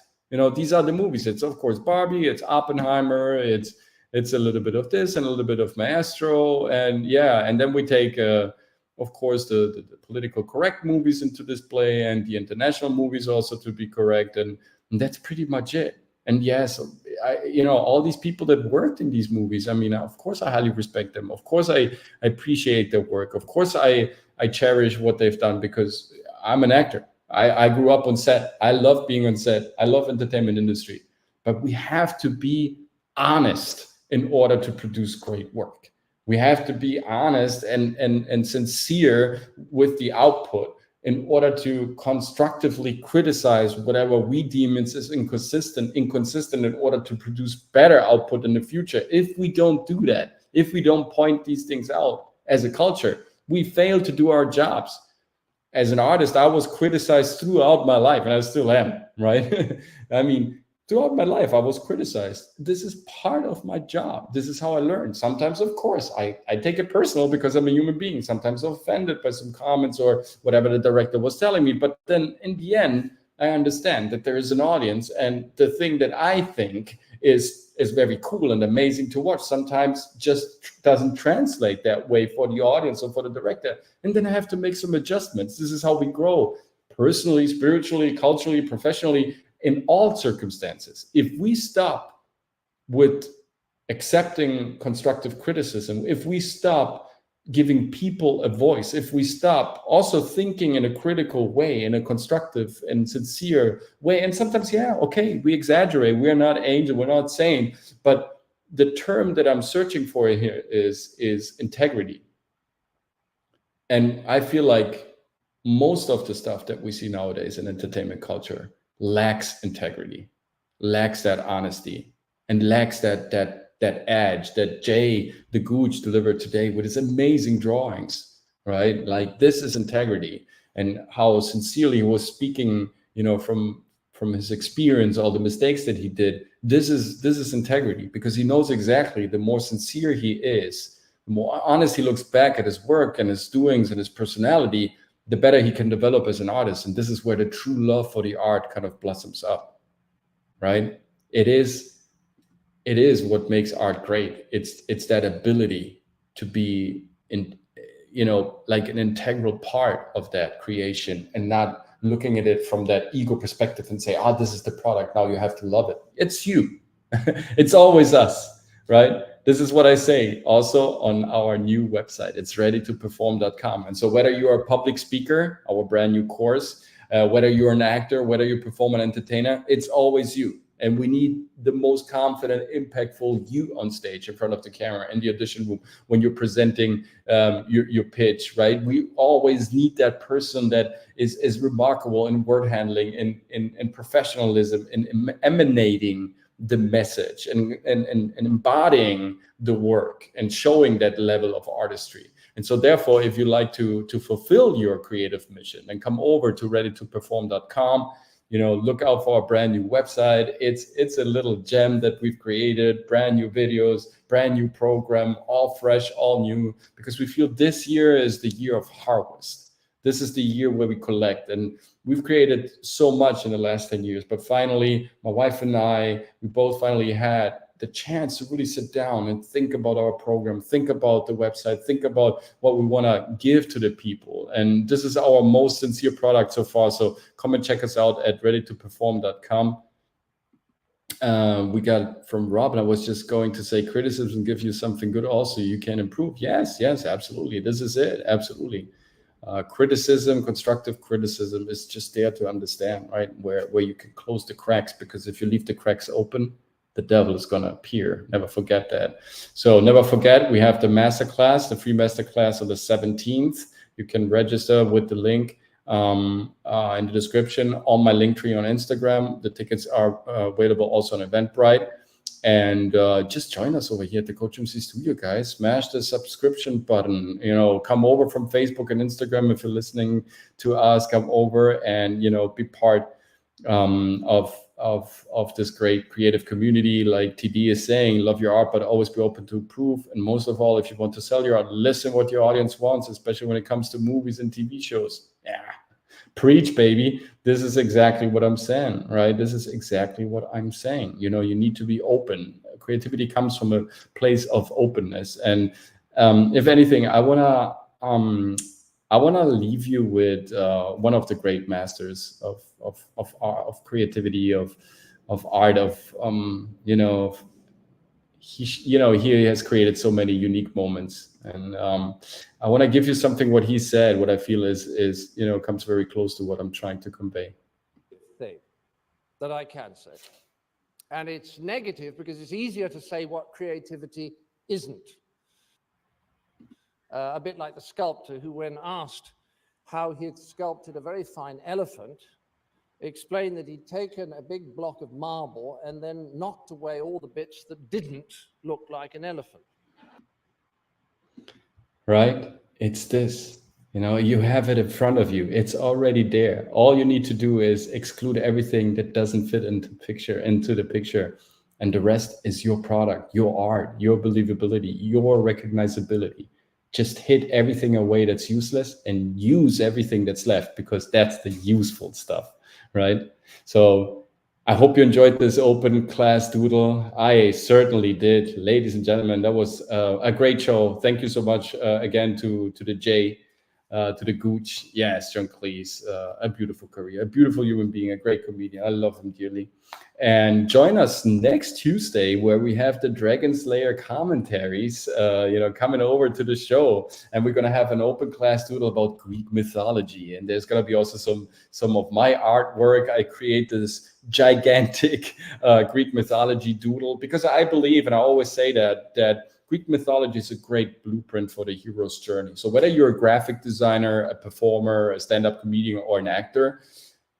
These are the movies. It's of course Barbie, it's Oppenheimer, it's a little bit of this and a little bit of Maestro, and then we take of course the political correct movies into this play, and the international movies also to be correct, and that's pretty much it. And yes, all these people that worked in these movies, I mean, of course I highly respect them. Of course I appreciate their work. Of course I cherish what they've done, because I'm an actor. I grew up on set. I love being on set. I love entertainment industry. But we have to be honest in order to produce great work. We have to be honest and sincere with the output in order to constructively criticize whatever we deem is inconsistent in order to produce better output in the future. If we don't do that, if we don't point these things out as a culture, we fail to do our jobs. As an artist, I was criticized throughout my life, and I still am, right? I mean, throughout my life, I was criticized. This is part of my job. This is how I learn. Sometimes, of course, I take it personal because I'm a human being. Sometimes I'm offended by some comments or whatever the director was telling me. But then in the end, I understand that there is an audience, and the thing that I think is very cool and amazing to watch sometimes just doesn't translate that way for the audience or for the director. And then I have to make some adjustments. This is how we grow personally, spiritually, culturally, professionally, in all circumstances. If we stop with accepting constructive criticism, if we stop giving people a voice, if we stop also thinking in a critical way, in a constructive and sincere way, and sometimes, we exaggerate, we're not angel, we're not saint, but the term that I'm searching for here is integrity. And I feel like most of the stuff that we see nowadays in entertainment culture lacks integrity, lacks that honesty, and lacks that edge that Jay the Gooch delivered today with his amazing drawings, right? Like, this is integrity, and how sincerely he was speaking, from his experience, all the mistakes that he did. This is integrity, because he knows exactly the more sincere he is, the more honest he looks back at his work and his doings and his personality, the better he can develop as an artist. And this is where the true love for the art kind of blossoms up, right? It is what makes art great. It's that ability to be like an integral part of that creation, and not looking at it from that ego perspective and say, this is the product, now you have to love it. It's you. It's always us, right? This is what I say also on our new website. It's readytoperform.com. And so whether you're a public speaker, our brand new course, whether you're an actor, whether you perform an entertainer, it's always you. And we need the most confident, impactful you on stage in front of the camera in the audition room when you're presenting your pitch, right? We always need that person that is remarkable in word handling, in professionalism, in emanating the message and embodying the work and showing that level of artistry. And so therefore, if you like to fulfill your creative mission, then come over to readytoperform.com. Look out for our brand new website. It's a little gem that we've created, brand new videos, brand new program, all fresh, all new, because we feel this year is the year of harvest. This is the year where we collect, and we've created so much in the last 10 years. But finally, my wife and I, we both finally had the chance to really sit down and think about our program, think about the website, think about what we want to give to the people. And this is our most sincere product so far. So come and check us out at readytoperform.com. We got from Rob, and I was just going to say, criticism gives you something good also you can improve. Yes, absolutely. This is it. Absolutely. Criticism, constructive criticism is just there to understand, right, where you can close the cracks, because if you leave the cracks open, the devil is going to appear. Never forget that. So never forget, we have the masterclass, the free masterclass on the 17th. You can register with the link in the description on my link tree on Instagram. The tickets are available also on Eventbrite. And just join us over here at the COACHMC studio, guys. Smash the subscription button. Come over from Facebook and Instagram if you're listening to us. Come over and be part of this great creative community. Like TD is saying, love your art, but always be open to improve. And most of all, if you want to sell your art, listen what your audience wants, especially when it comes to movies and TV shows. Yeah, preach, baby. This is exactly what I'm saying, right? This is exactly what I'm saying. You need to be open. Creativity comes from a place of openness. And if anything, I wanna leave you with one of the great masters of creativity, of art, he has created so many unique moments. And I want to give you something what he said, what I feel is comes very close to what I'm trying to convey. Thing that I can say. And it's negative because it's easier to say what creativity isn't. A bit like the sculptor who, when asked how he had sculpted a very fine elephant, explained that he'd taken a big block of marble and then knocked away all the bits that didn't look like an elephant. Right? It's this. You have it in front of you. It's already there. All you need to do is exclude everything that doesn't fit into the picture. And the rest is your product, your art, your believability, your recognizability. Just hit everything away that's useless and use everything that's left, because that's the useful stuff, right? So I hope you enjoyed this open class doodle. I certainly did. Ladies and gentlemen, that was a great show. Thank you so much again to the J, to the Gooch. Yes, John Cleese, a beautiful career, a beautiful human being, a great comedian. I love him dearly. And join us next Tuesday, where we have the Dragon Slayer commentaries, coming over to the show, and we're going to have an open class doodle about Greek mythology. And there's going to be also some of my artwork. I create this gigantic Greek mythology doodle, because I believe, and I always say that Greek mythology is a great blueprint for the hero's journey. So whether you're a graphic designer, a performer, a stand-up comedian, or an actor,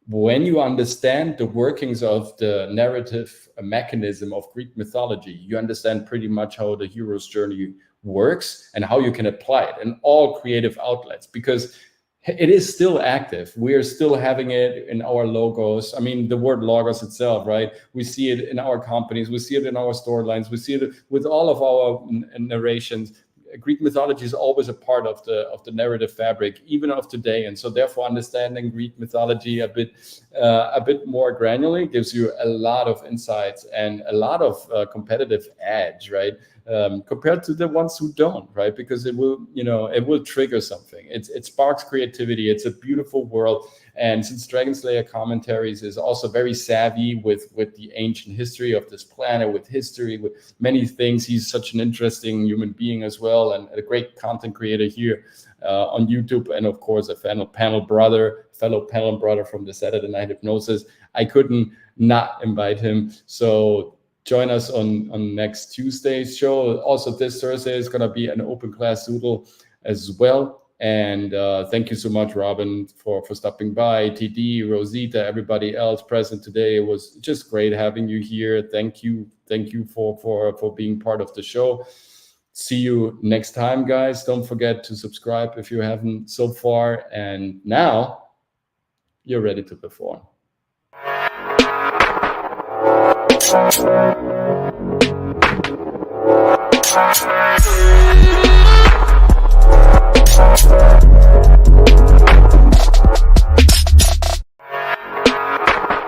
when you understand the workings of the narrative mechanism of Greek mythology, you understand pretty much how the hero's journey works and how you can apply it in all creative outlets, because it is still active. We are still having it in our logos. I mean, the word logos itself, right? We see it in our companies. We see it in our storylines. We see it with all of our narrations. Greek mythology is always a part of the narrative fabric, even of today. And so therefore, understanding Greek mythology a bit more granularly gives you a lot of insights and a lot of competitive edge, right? compared to the ones who don't, right? Because it will trigger something. It sparks creativity. It's a beautiful world. And since Dragon Slayer Commentaries is also very savvy with the ancient history of this planet, with history, with many things, he's such an interesting human being as well, and a great content creator here on YouTube, and of course a fellow panel brother from the Saturday Night Hypnosis. I couldn't not invite him. So join us on next Tuesday's show. Also this Thursday is going to be an open class doodle as well. And thank you so much, Robin, for stopping by. TD, Rosita, everybody else present today. It was just great having you here. Thank you for being part of the show. See you next time, guys. Don't forget to subscribe if you haven't so far. And now you're ready to perform.